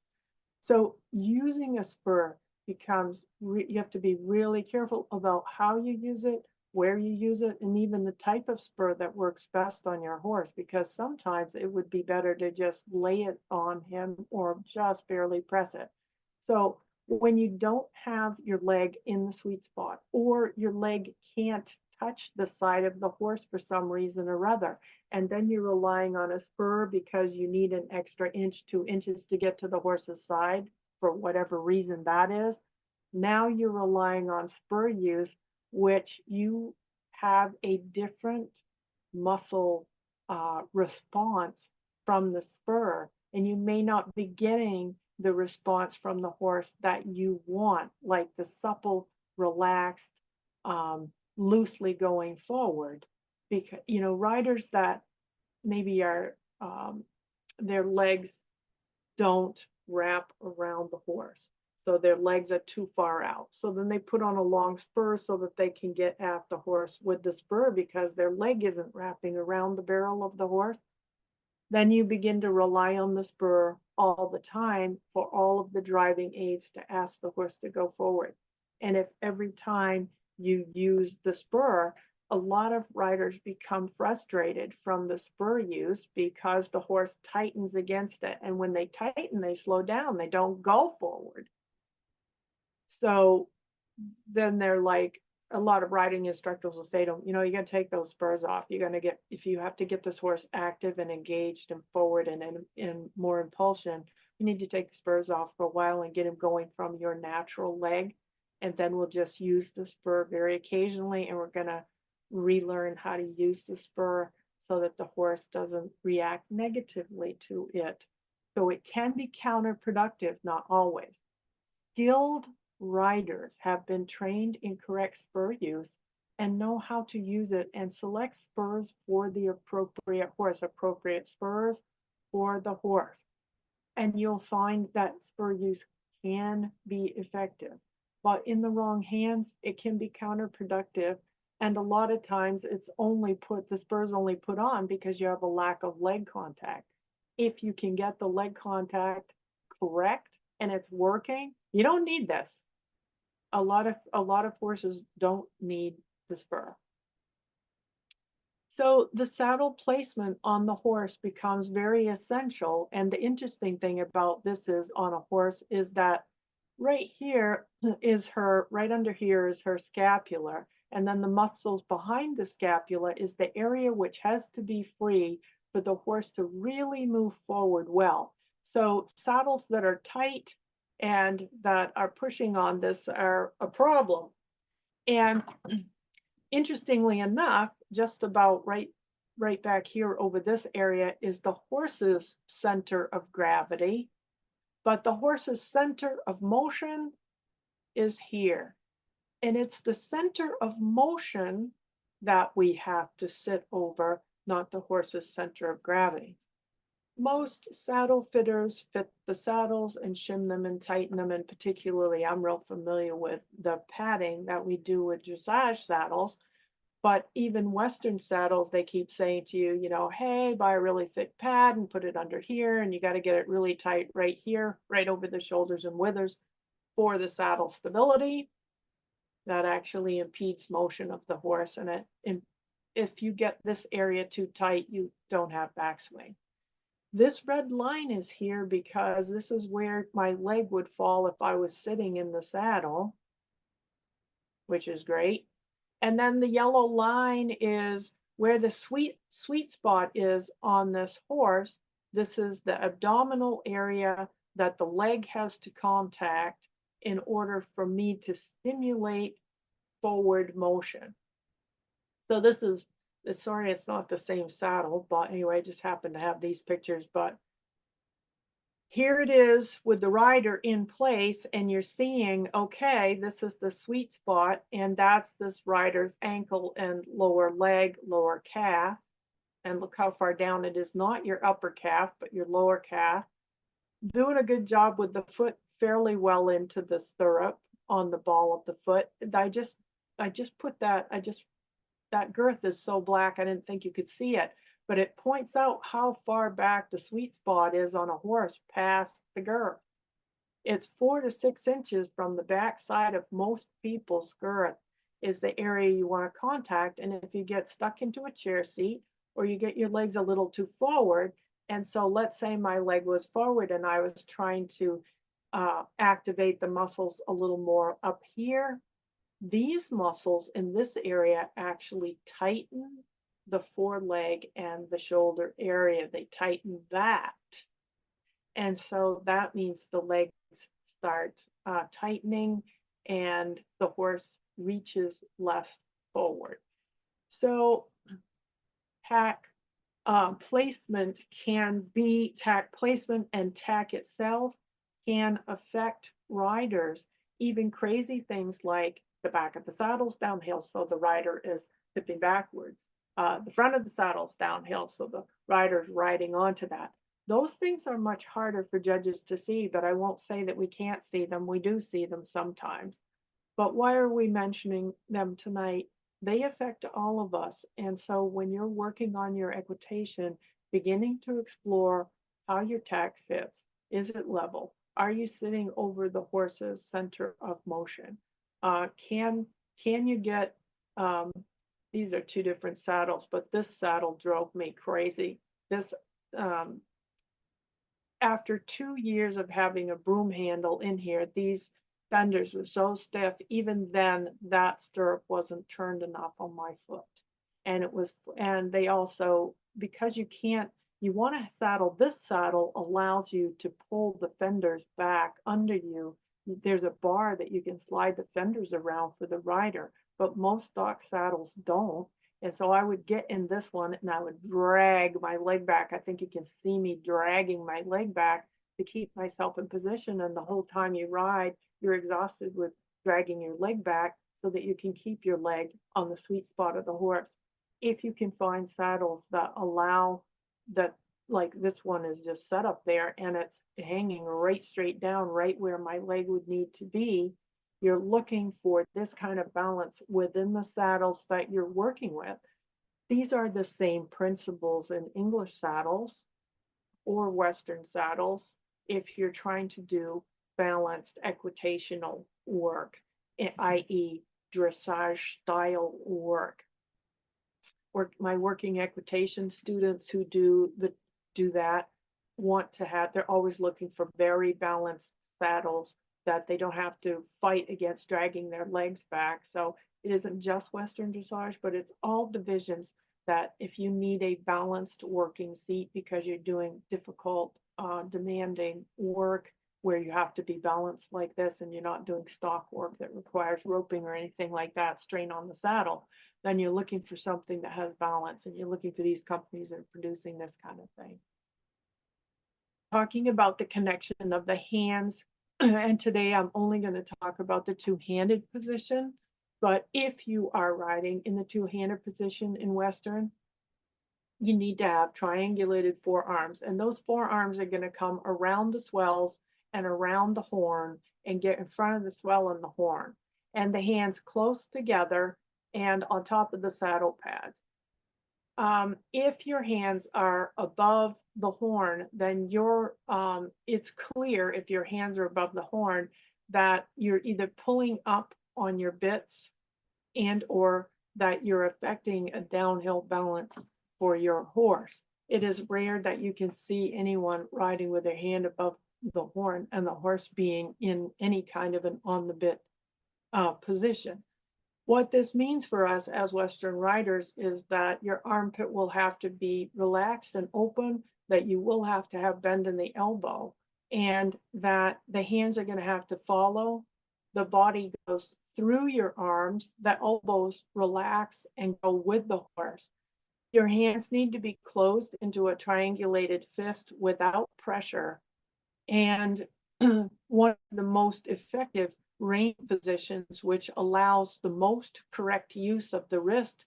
So using a spur becomes, you have to be really careful about how you use it, where you use it, and even the type of spur that works best on your horse, because sometimes it would be better to just lay it on him or just barely press it. So when you don't have your leg in the sweet spot, or your leg can't touch the side of the horse for some reason or other, and then you're relying on a spur because you need an extra inch, 2 inches to get to the horse's side for whatever reason that is, now you're relying on spur use, which you have a different muscle response from the spur, and you may not be getting the response from the horse that you want, like the supple, relaxed, loosely going forward. Because, riders that maybe are, their legs don't wrap around the horse, so their legs are too far out. So then they put on a long spur so that they can get at the horse with the spur, because their leg isn't wrapping around the barrel of the horse. Then you begin to rely on the spur all the time for all of the driving aids to ask the horse to go forward. And if every time you use the spur, a lot of riders become frustrated from the spur use because the horse tightens against it. And when they tighten, they slow down, they don't go forward. So then they're like, a lot of riding instructors will say to them, you know, you got to take those spurs off. You're going to get, if you have to get this horse active and engaged and forward and in more impulsion, you need to take the spurs off for a while and get him going from your natural leg. And then we'll just use the spur very occasionally, and we're going to relearn how to use the spur so that the horse doesn't react negatively to it. So it can be counterproductive, not always. Skilled riders have been trained in correct spur use and know how to use it and select spurs for the appropriate horse, appropriate spurs for the horse. And you'll find that spur use can be effective, but in the wrong hands, it can be counterproductive. And a lot of times the spurs only put on because you have a lack of leg contact. If you can get the leg contact correct and it's working, you don't need this. A lot of horses don't need the spur. So the saddle placement on the horse becomes very essential. And the interesting thing about this is on a horse is that right here is right under here is her scapula. And then the muscles behind the scapula is the area which has to be free for the horse to really move forward well. So saddles that are tight and that are pushing on this are a problem. And interestingly enough, just about right back here over this area is the horse's center of gravity, but the horse's center of motion is here. And it's the center of motion that we have to sit over, not the horse's center of gravity. Most saddle fitters fit the saddles and shim them and tighten them, and particularly I'm real familiar with the padding that we do with dressage saddles. But even Western saddles, they keep saying to you, you know, hey, buy a really thick pad and put it under here, and you got to get it really tight right here, right over the shoulders and withers for the saddle stability. That actually impedes motion of the horse, and if you get this area too tight, you don't have backswing. This red line is here because this is where my leg would fall if I was sitting in the saddle, which is great. And then the yellow line is where the sweet spot is on this horse. This is the abdominal area that the leg has to contact in order for me to stimulate forward motion. So this is, sorry, it's not the same saddle, but anyway, I just happened to have these pictures, but here it is with the rider in place, and you're seeing, okay, this is the sweet spot, and that's this rider's ankle and lower leg, lower calf. And look how far down it is, not your upper calf, but your lower calf. Doing a good job with the foot fairly well into the stirrup on the ball of the foot. I just put that, that girth is so black, I didn't think you could see it, but it points out how far back the sweet spot is on a horse past the girth. It's 4 to 6 inches from the back side of most people's girth is the area you want to contact. And if you get stuck into a chair seat or you get your legs a little too forward, and so let's say my leg was forward and I was trying to activate the muscles a little more up here, these muscles in this area actually tighten the foreleg and the shoulder area. They tighten that. And so that means the legs start tightening and the horse reaches less forward. So tack placement tack placement and tack itself can affect riders. Even crazy things like the back of the saddle's downhill, so the rider is tipping backwards. The front of the saddle's downhill, so the rider's riding onto that. Those things are much harder for judges to see, but I won't say that we can't see them. We do see them sometimes. But why are we mentioning them tonight? They affect all of us. And so when you're working on your equitation, beginning to explore how your tack fits, is it level? Are you sitting over the horse's center of motion? Can you get these are two different saddles, but this saddle drove me crazy. This um, After 2 years of having a broom handle in here, these fenders were so stiff. Even then, that stirrup wasn't turned enough on my foot. And they also, because you want to saddle, this saddle allows you to pull the fenders back under you. There's a bar that you can slide the fenders around for the rider, but most stock saddles don't. And so I would get in this one and I would drag my leg back. I think you can see me dragging my leg back to keep myself in position. And the whole time you ride, you're exhausted with dragging your leg back so that you can keep your leg on the sweet spot of the horse. If you can find saddles that allow that, like this one is just set up there and it's hanging right straight down, right where my leg would need to be, you're looking for this kind of balance within the saddles that you're working with. These are the same principles in English saddles or Western saddles if you're trying to do balanced equitational work, i.e. dressage style work. My working equitation students who do that want to have, they're always looking for very balanced saddles that they don't have to fight against dragging their legs back. So it isn't just Western dressage, but it's all divisions that if you need a balanced working seat because you're doing difficult, demanding work where you have to be balanced like this and you're not doing stock work that requires roping or anything like that, strain on the saddle, then you're looking for something that has balance and you're looking for these companies that are producing this kind of thing. Talking about the connection of the hands, and today I'm only going to talk about the two-handed position, but if you are riding in the two-handed position in Western, you need to have triangulated forearms, and those forearms are going to come around the swells and around the horn and get in front of the swell and the horn, and the hands close together and on top of the saddle pads. If your hands are above the horn, then it's clear if your hands are above the horn that you're either pulling up on your bits and or that you're affecting a downhill balance for your horse. It is rare that you can see anyone riding with their hand above the horn and the horse being in any kind of an on the bit position. What this means for us as Western riders is that your armpit will have to be relaxed and open, that you will have to have bend in the elbow, and that the hands are going to have to follow. The body goes through your arms, the elbows relax and go with the horse. Your hands need to be closed into a triangulated fist without pressure. And one of the most effective rein positions, which allows the most correct use of the wrist,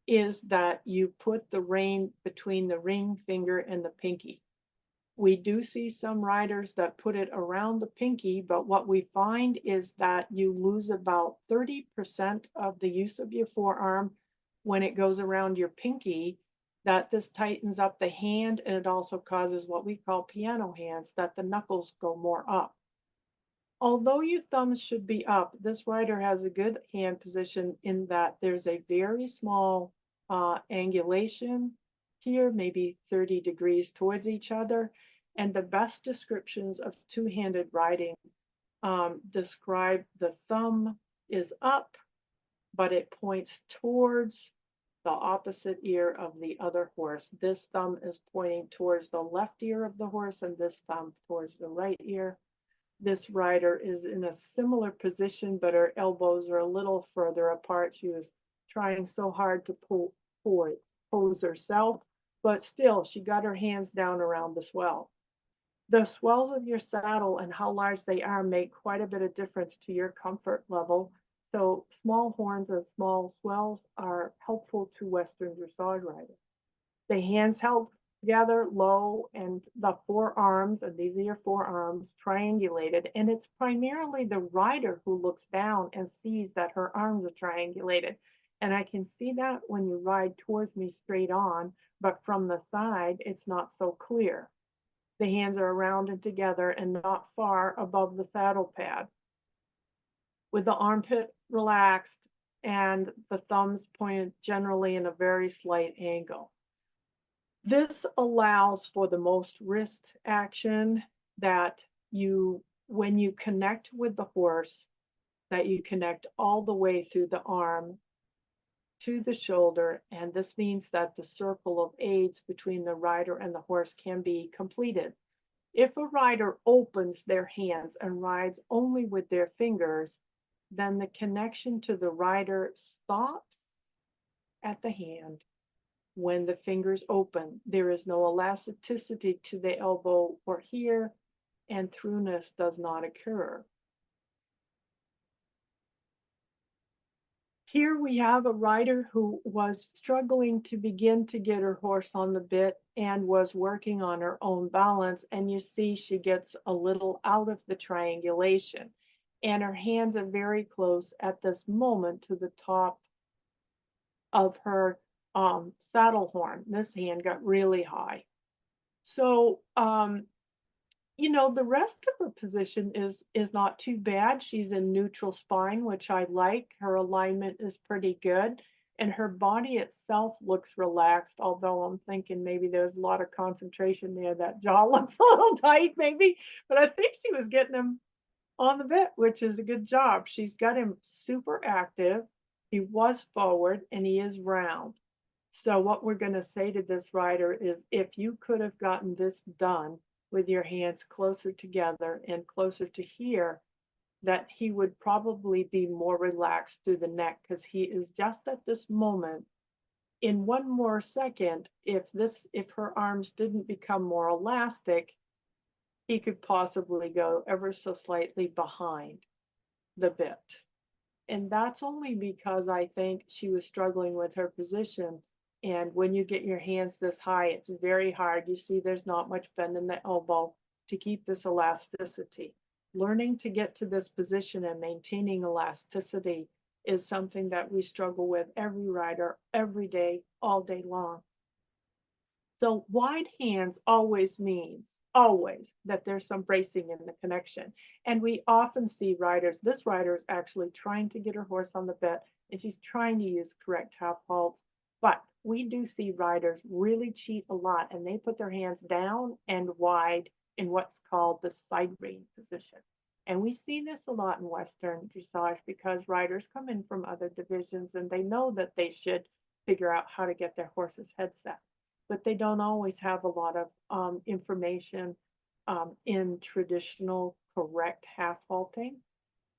is that you put the rein between the ring finger and the pinky. We do see some riders that put it around the pinky, but what we find is that you lose about 30% of the use of your forearm when it goes around your pinky, that this tightens up the hand, and it also causes what we call piano hands, that the knuckles go more up. Although your thumbs should be up, this rider has a good hand position in that there's a very small angulation here, maybe 30 degrees towards each other. And the best descriptions of two-handed riding describe the thumb is up, but it points towards the opposite ear of the other horse. This thumb is pointing towards the left ear of the horse and this thumb towards the right ear. This rider is in a similar position, but her elbows are a little further apart. She was trying so hard to pose herself, but still she got her hands down around the swell. The swells of your saddle and how large they are make quite a bit of difference to your comfort level. So small horns and small swells are helpful to Western dressage riders. The hands held together low and the forearms, and these are your forearms, triangulated. And it's primarily the rider who looks down and sees that her arms are triangulated. And I can see that when you ride towards me straight on, but from the side, it's not so clear. The hands are around and together and not far above the saddle pad. with the armpit relaxed and the thumbs pointed generally in a very slight angle. This allows for the most wrist action that you, when you connect with the horse, that you connect all the way through the arm to the shoulder, and this means that the circle of aids between the rider and the horse can be completed. If a rider opens their hands and rides only with their fingers, then the connection to the rider stops at the hand. When the fingers open, there is no elasticity to the elbow or here, and throughness does not occur. Here we have a rider who was struggling to begin to get her horse on the bit and was working on her own balance. And you see she gets a little out of the triangulation. And her hands are very close at this moment to the top of her saddle horn. This hand got really high. So the rest of her position is not too bad. She's in neutral spine, which I like. Her alignment is pretty good, and her body itself looks relaxed, although I'm thinking maybe there's a lot of concentration there. That jaw looks a little tight maybe, but I think she was getting him on the bit, which is a good job. She's got him super active. He was forward and he is round. So what we're going to say to this rider is, if you could have gotten this done with your hands closer together and closer to here, that he would probably be more relaxed through the neck, because he is just at this moment. In one more second, if her arms didn't become more elastic, he could possibly go ever so slightly behind the bit. And that's only because I think she was struggling with her position. And when you get your hands this high, it's very hard. You see, there's not much bend in the elbow to keep this elasticity. Learning to get to this position and maintaining elasticity is something that we struggle with, every rider, every day, all day long. So wide hands always means, always, that there's some bracing in the connection. And we often see riders, this rider is actually trying to get her horse on the bit, and she's trying to use correct half halts. But we do see riders really cheat a lot, and they put their hands down and wide in what's called the side rein position. And we see this a lot in Western dressage because riders come in from other divisions and they know that they should figure out how to get their horse's head set, but they don't always have a lot of information in traditional correct half halting.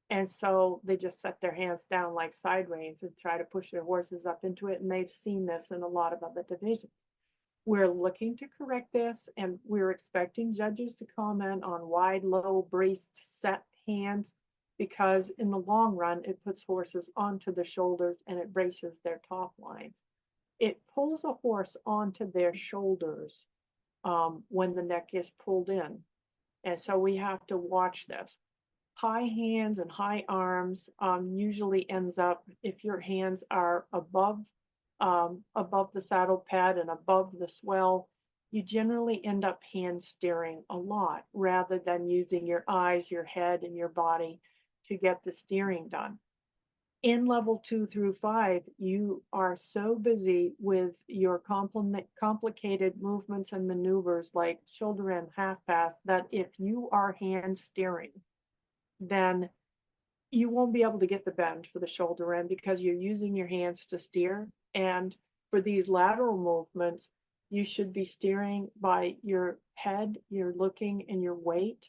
And so they just set their hands down like side reins and try to push their horses up into it. And they've seen this in a lot of other divisions. We're looking to correct this, and we're expecting judges to comment on wide, low, braced, set hands, because in the long run, it puts horses onto the shoulders and it braces their top lines. It pulls a horse onto their shoulders when the neck is pulled in. And so we have to watch this. High hands and high arms usually ends up, if your hands are above the saddle pad and above the swell, you generally end up hand steering a lot rather than using your eyes, your head, and your body to get the steering done. In level 2 through 5, you are so busy with your complicated movements and maneuvers like shoulder in, half pass, that if you are hand steering, then you won't be able to get the bend for the shoulder in because you're using your hands to steer. And for these lateral movements, you should be steering by your head, your looking, and your weight.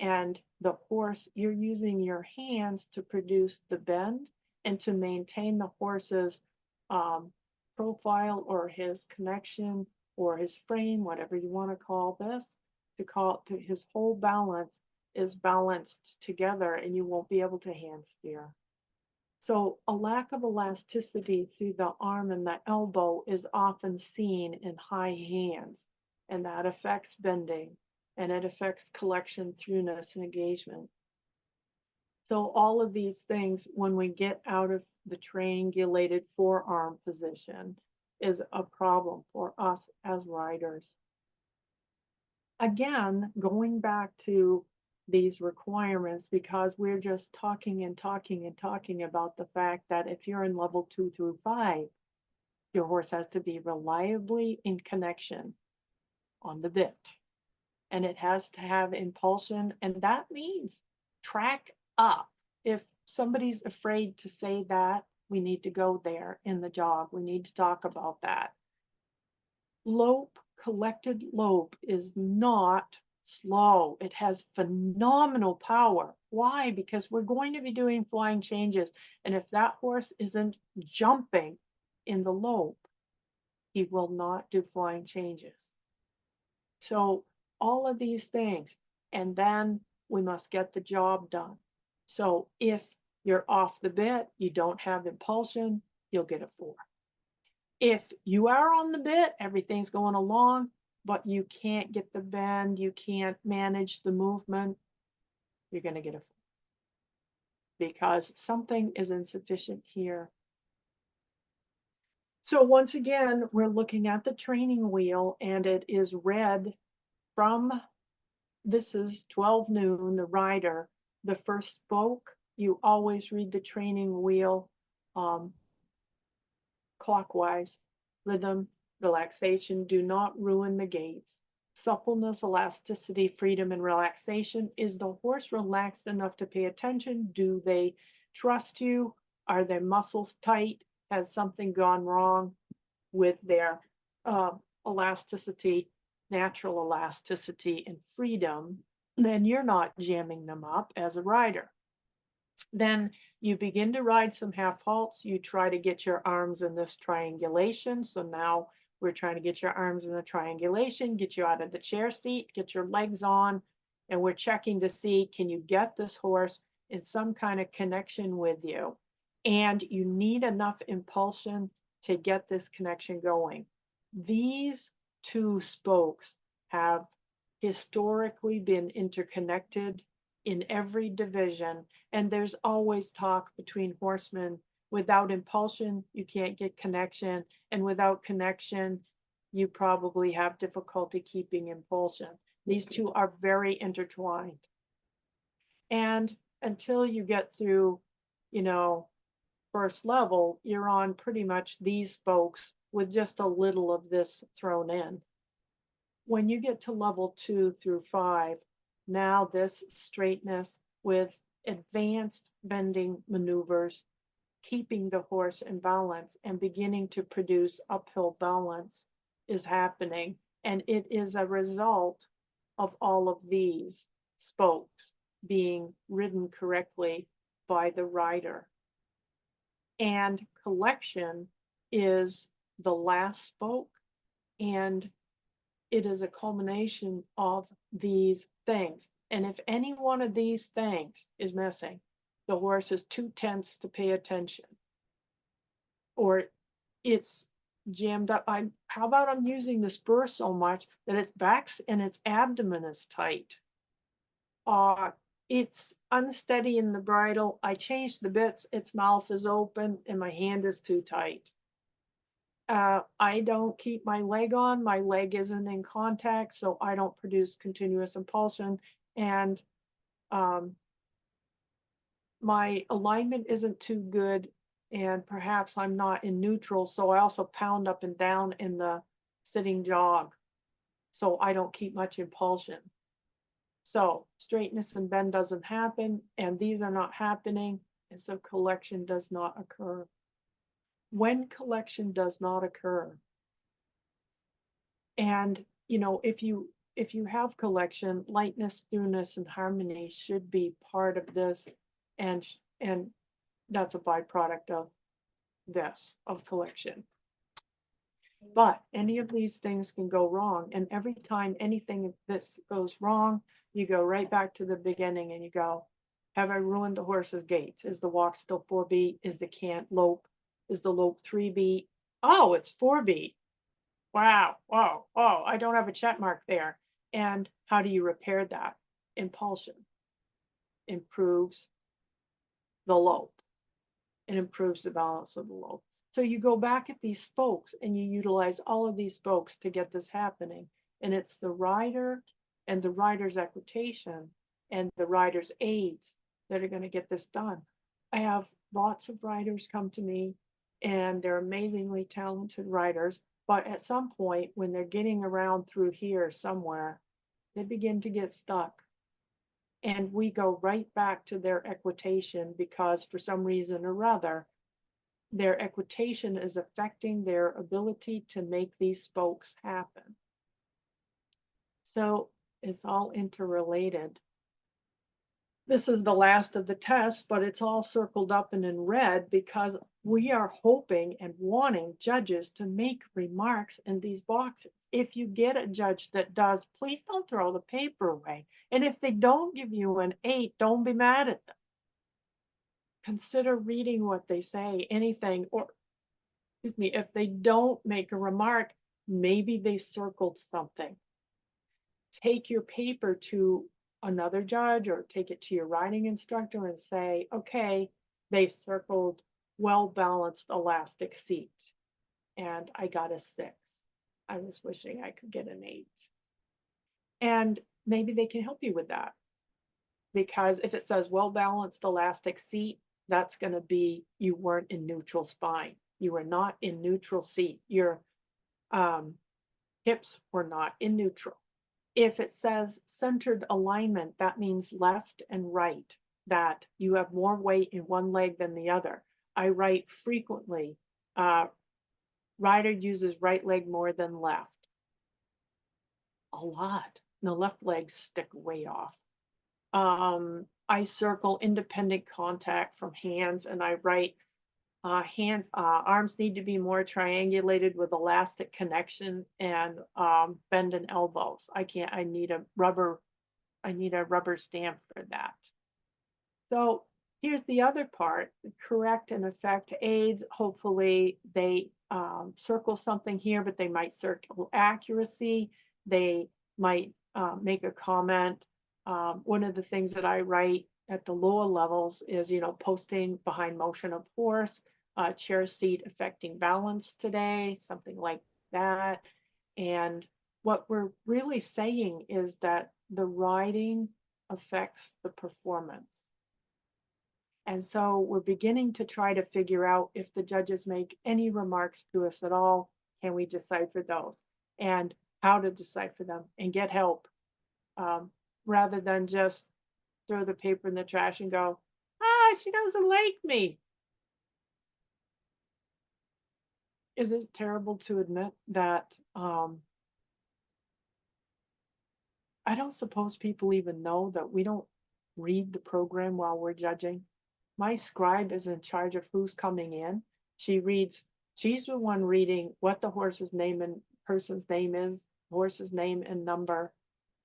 And the horse, you're using your hands to produce the bend and to maintain the horse's profile or his connection or his frame, whatever you want to call this, to his whole balance is balanced together, and you won't be able to hand steer. So a lack of elasticity through the arm and the elbow is often seen in high hands, and that affects bending, and it affects collection, throughness, and engagement. So all of these things, when we get out of the triangulated forearm position, is a problem for us as riders. Again, going back to these requirements because we're just talking and talking and talking about the fact that if you're in level 2 through 5, your horse has to be reliably in connection on the bit. And it has to have impulsion, and that means track up. If somebody's afraid to say that, we need to go there in the jog. We need to talk about that. Lope, collected lope, is not slow. It has phenomenal power. Why? Because we're going to be doing flying changes. And if that horse isn't jumping in the lope, he will not do flying changes. So all of these things, and then we must get the job done. So if you're off the bit, you don't have impulsion, you'll get a 4. If you are on the bit, everything's going along, but you can't get the bend, you can't manage the movement, you're going to get a 4. Because something is insufficient here. So once again, we're looking at the training wheel, and it is read from, this is 12 noon, the rider, the first spoke. You always read the training wheel clockwise. Rhythm, relaxation, do not ruin the gaits. Suppleness, elasticity, freedom, and relaxation. Is the horse relaxed enough to pay attention? Do they trust you? Are their muscles tight? Has something gone wrong with their elasticity, natural elasticity, and freedom? Then you're not jamming them up as a rider. Then you begin to ride some half halts. You try to get your arms in this triangulation. So now we're trying to get your arms in the triangulation, get you out of the chair seat, get your legs on, and we're checking to see, can you get this horse in some kind of connection with you? And you need enough impulsion to get this connection going. These two spokes have historically been interconnected in every division, and there's always talk between horsemen. Without impulsion, you can't get connection, and without connection, you probably have difficulty keeping impulsion. These two are very intertwined. And until you get through, first level, you're on pretty much these spokes with just a little of this thrown in. When you get to level 2 through 5, now this straightness with advanced bending maneuvers, keeping the horse in balance and beginning to produce uphill balance is happening. And it is a result of all of these spokes being ridden correctly by the rider. And collection is the last spoke, and it is a culmination of these things. And if any one of these things is missing, the horse is too tense to pay attention, or it's jammed up. How about I'm using the spur so much that its back and its abdomen is tight. It's unsteady in the bridle. I changed the bits, its mouth is open, and my hand is too tight. I don't keep my leg on, my leg isn't in contact, so I don't produce continuous impulsion, and my alignment isn't too good, and perhaps I'm not in neutral, so I also pound up and down in the sitting jog, so I don't keep much impulsion. So straightness and bend doesn't happen, and these are not happening, and so collection does not occur. When collection does not occur, and if you have collection, lightness, throughness, and harmony should be part of this, and that's a byproduct of this, of collection. But any of these things can go wrong, and every time anything of this goes wrong, you go right back to the beginning and you go, have I ruined the horse's gaits? Is the walk still 4 beat? Is the cant lope? Is the lope 3 beat? Oh, it's 4 beat. Wow. Oh, I don't have a check mark there. And how do you repair that? Impulsion improves the lope. It improves the balance of the lope. So you go back at these spokes and you utilize all of these spokes to get this happening. And it's the rider and the rider's equitation and the riders' aides that are going to get this done. I have lots of riders come to me, and they're amazingly talented riders. But at some point, when they're getting around through here somewhere, they begin to get stuck. And we go right back to their equitation because for some reason or other, their equitation is affecting their ability to make these spokes happen. So it's all interrelated. This is the last of the tests, but it's all circled up and in red because we are hoping and wanting judges to make remarks in these boxes. If you get a judge that does, please don't throw the paper away. And if they don't give you an 8, don't be mad at them. Consider reading what they say, anything, or excuse me, if they don't make a remark, maybe they circled something. Take your paper to another judge or take it to your riding instructor and say, okay, they circled well-balanced elastic seat and I got a 6. I was wishing I could get an 8. And maybe they can help you with that. Because if it says well-balanced elastic seat, that's going to be you weren't in neutral spine. You were not in neutral seat. Your hips were not in neutral. If it says centered alignment, that means left and right, that you have more weight in one leg than the other. I write frequently, rider uses right leg more than left. A lot. The left legs stick way off. I circle independent contact from hands and I write arms need to be more triangulated with elastic connection and bend in elbows. I need a rubber stamp for that. So here's the other part, correct and affect aids. Hopefully they circle something here, but they might circle accuracy. They might make a comment. One of the things that I write at the lower levels is, posting behind motion of horse, chair seat affecting balance today, something like that. And what we're really saying is that the riding affects the performance. And so we're beginning to try to figure out if the judges make any remarks to us at all, can we decipher those and how to decipher them and get help rather than just throw the paper in the trash and go, she doesn't like me. Is it terrible to admit that I don't suppose people even know that we don't read the program while we're judging? My scribe is in charge of who's coming in. She's the one reading what the horse's name and person's name is, horse's name and number.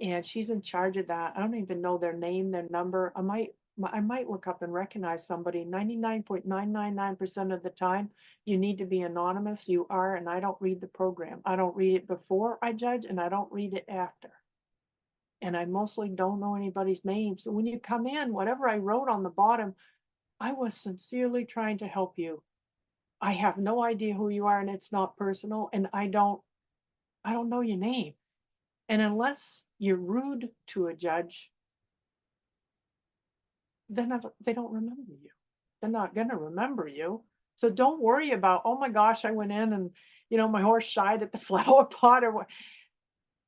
And she's in charge of that. I don't even know their name, their number. I might look up and recognize somebody. 99.999% of the time, you need to be anonymous. You are, and I don't read the program. I don't read it before I judge, and I don't read it after. And I mostly don't know anybody's name. So when you come in, whatever I wrote on the bottom, I was sincerely trying to help you. I have no idea who you are, and it's not personal, and I don't know your name. And unless you're rude to a judge, then they don't remember you. They're not going to remember you. So don't worry about, oh my gosh, I went in and, my horse shied at the flower pot or what.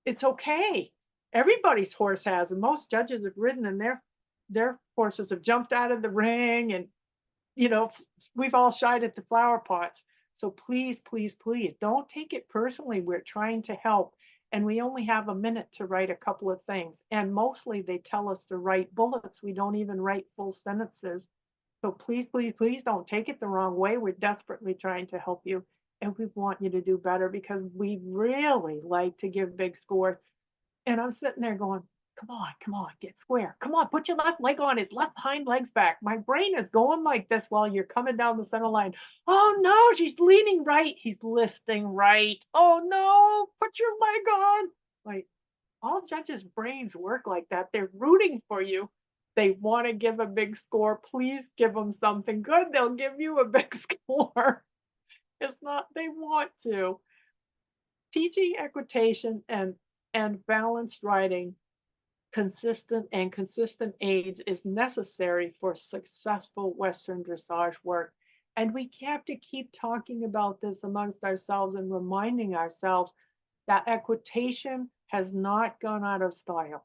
It's okay. Everybody's horse has, and most judges have ridden and their horses have jumped out of the ring and, we've all shied at the flower pots. So please, please, please don't take it personally. We're trying to help. And we only have a minute to write a couple of things. And mostly they tell us to write bullets. We don't even write full sentences. So please, please, please don't take it the wrong way. We're desperately trying to help you. And we want you to do better because we really like to give big scores. And I'm sitting there going, come on, get square. Come on, put your left leg on his left hind legs back. My brain is going like this while you're coming down the center line. Oh no, she's leaning right. He's listing right. Oh no, put your leg on. Like, all judges' brains work like that. They're rooting for you. They want to give a big score. Please give them something good. They'll give you a big score. It's not, they want to. Teaching equitation and balanced riding consistent aids is necessary for successful Western dressage work. And we have to keep talking about this amongst ourselves and reminding ourselves that equitation has not gone out of style.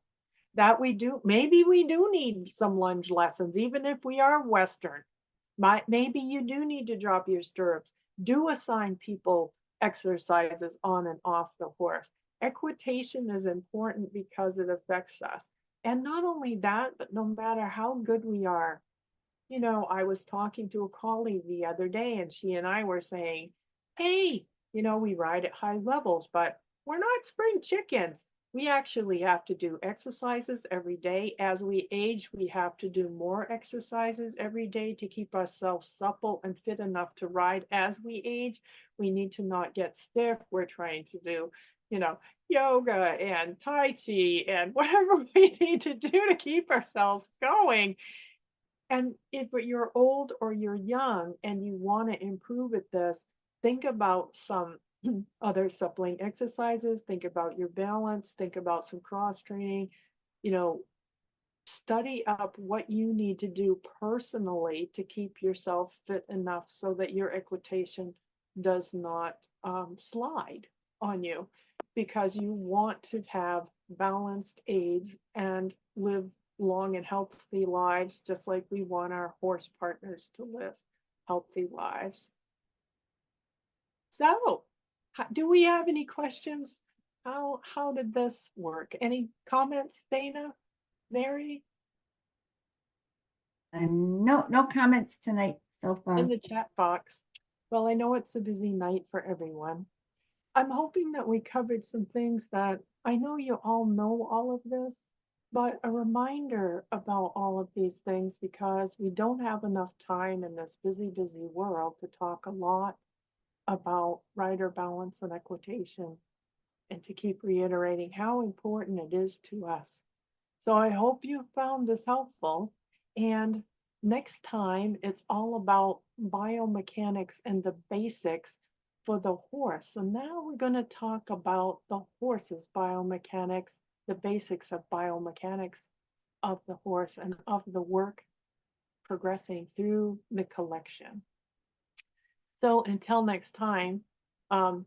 That maybe we do need some lunge lessons, even if we are Western. Maybe you do need to drop your stirrups. Do assign people exercises on and off the horse. Equitation is important because it affects us. And not only that, but no matter how good we are, I was talking to a colleague the other day, and she and I were saying, hey, we ride at high levels, but we're not spring chickens. We actually have to do exercises every day. As we age, we have to do more exercises every day to keep ourselves supple and fit enough to ride as we age. We need to not get stiff. We're trying to do, yoga and Tai Chi and whatever we need to do to keep ourselves going. And if you're old or you're young and you want to improve at this, think about some other suppling exercises, think about your balance, think about some cross training, you know, study up what you need to do personally to keep yourself fit enough so that your equitation does not slide on you, because you want to have balanced aids and live long and healthy lives, just like we want our horse partners to live healthy lives. So, do we have any questions? How did this work? Any comments, Dana, Mary, No comments tonight so far. in the chat box? Well, I know it's a busy night for everyone. I'm hoping that we covered some things that I know you all know all of this, but a reminder about all of these things, because we don't have enough time in this busy, busy world to talk a lot about rider balance and equitation, and to keep reiterating how important it is to us. So I hope you found this helpful. And next time, it's all about biomechanics and the basics for the horse. So now we're going to talk about the horse's biomechanics, the basics of biomechanics of the horse and of the work progressing through the collection. So until next time,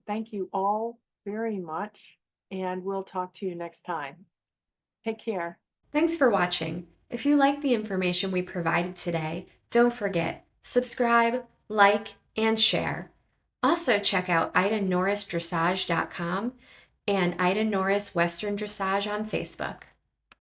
thank you all very much, and we'll talk to you next time. Take care. Thanks for watching. If you like the information we provided today, don't forget, subscribe, like, and share. Also check out IdaNorrisDressage.com and Ida Norris Western Dressage on Facebook.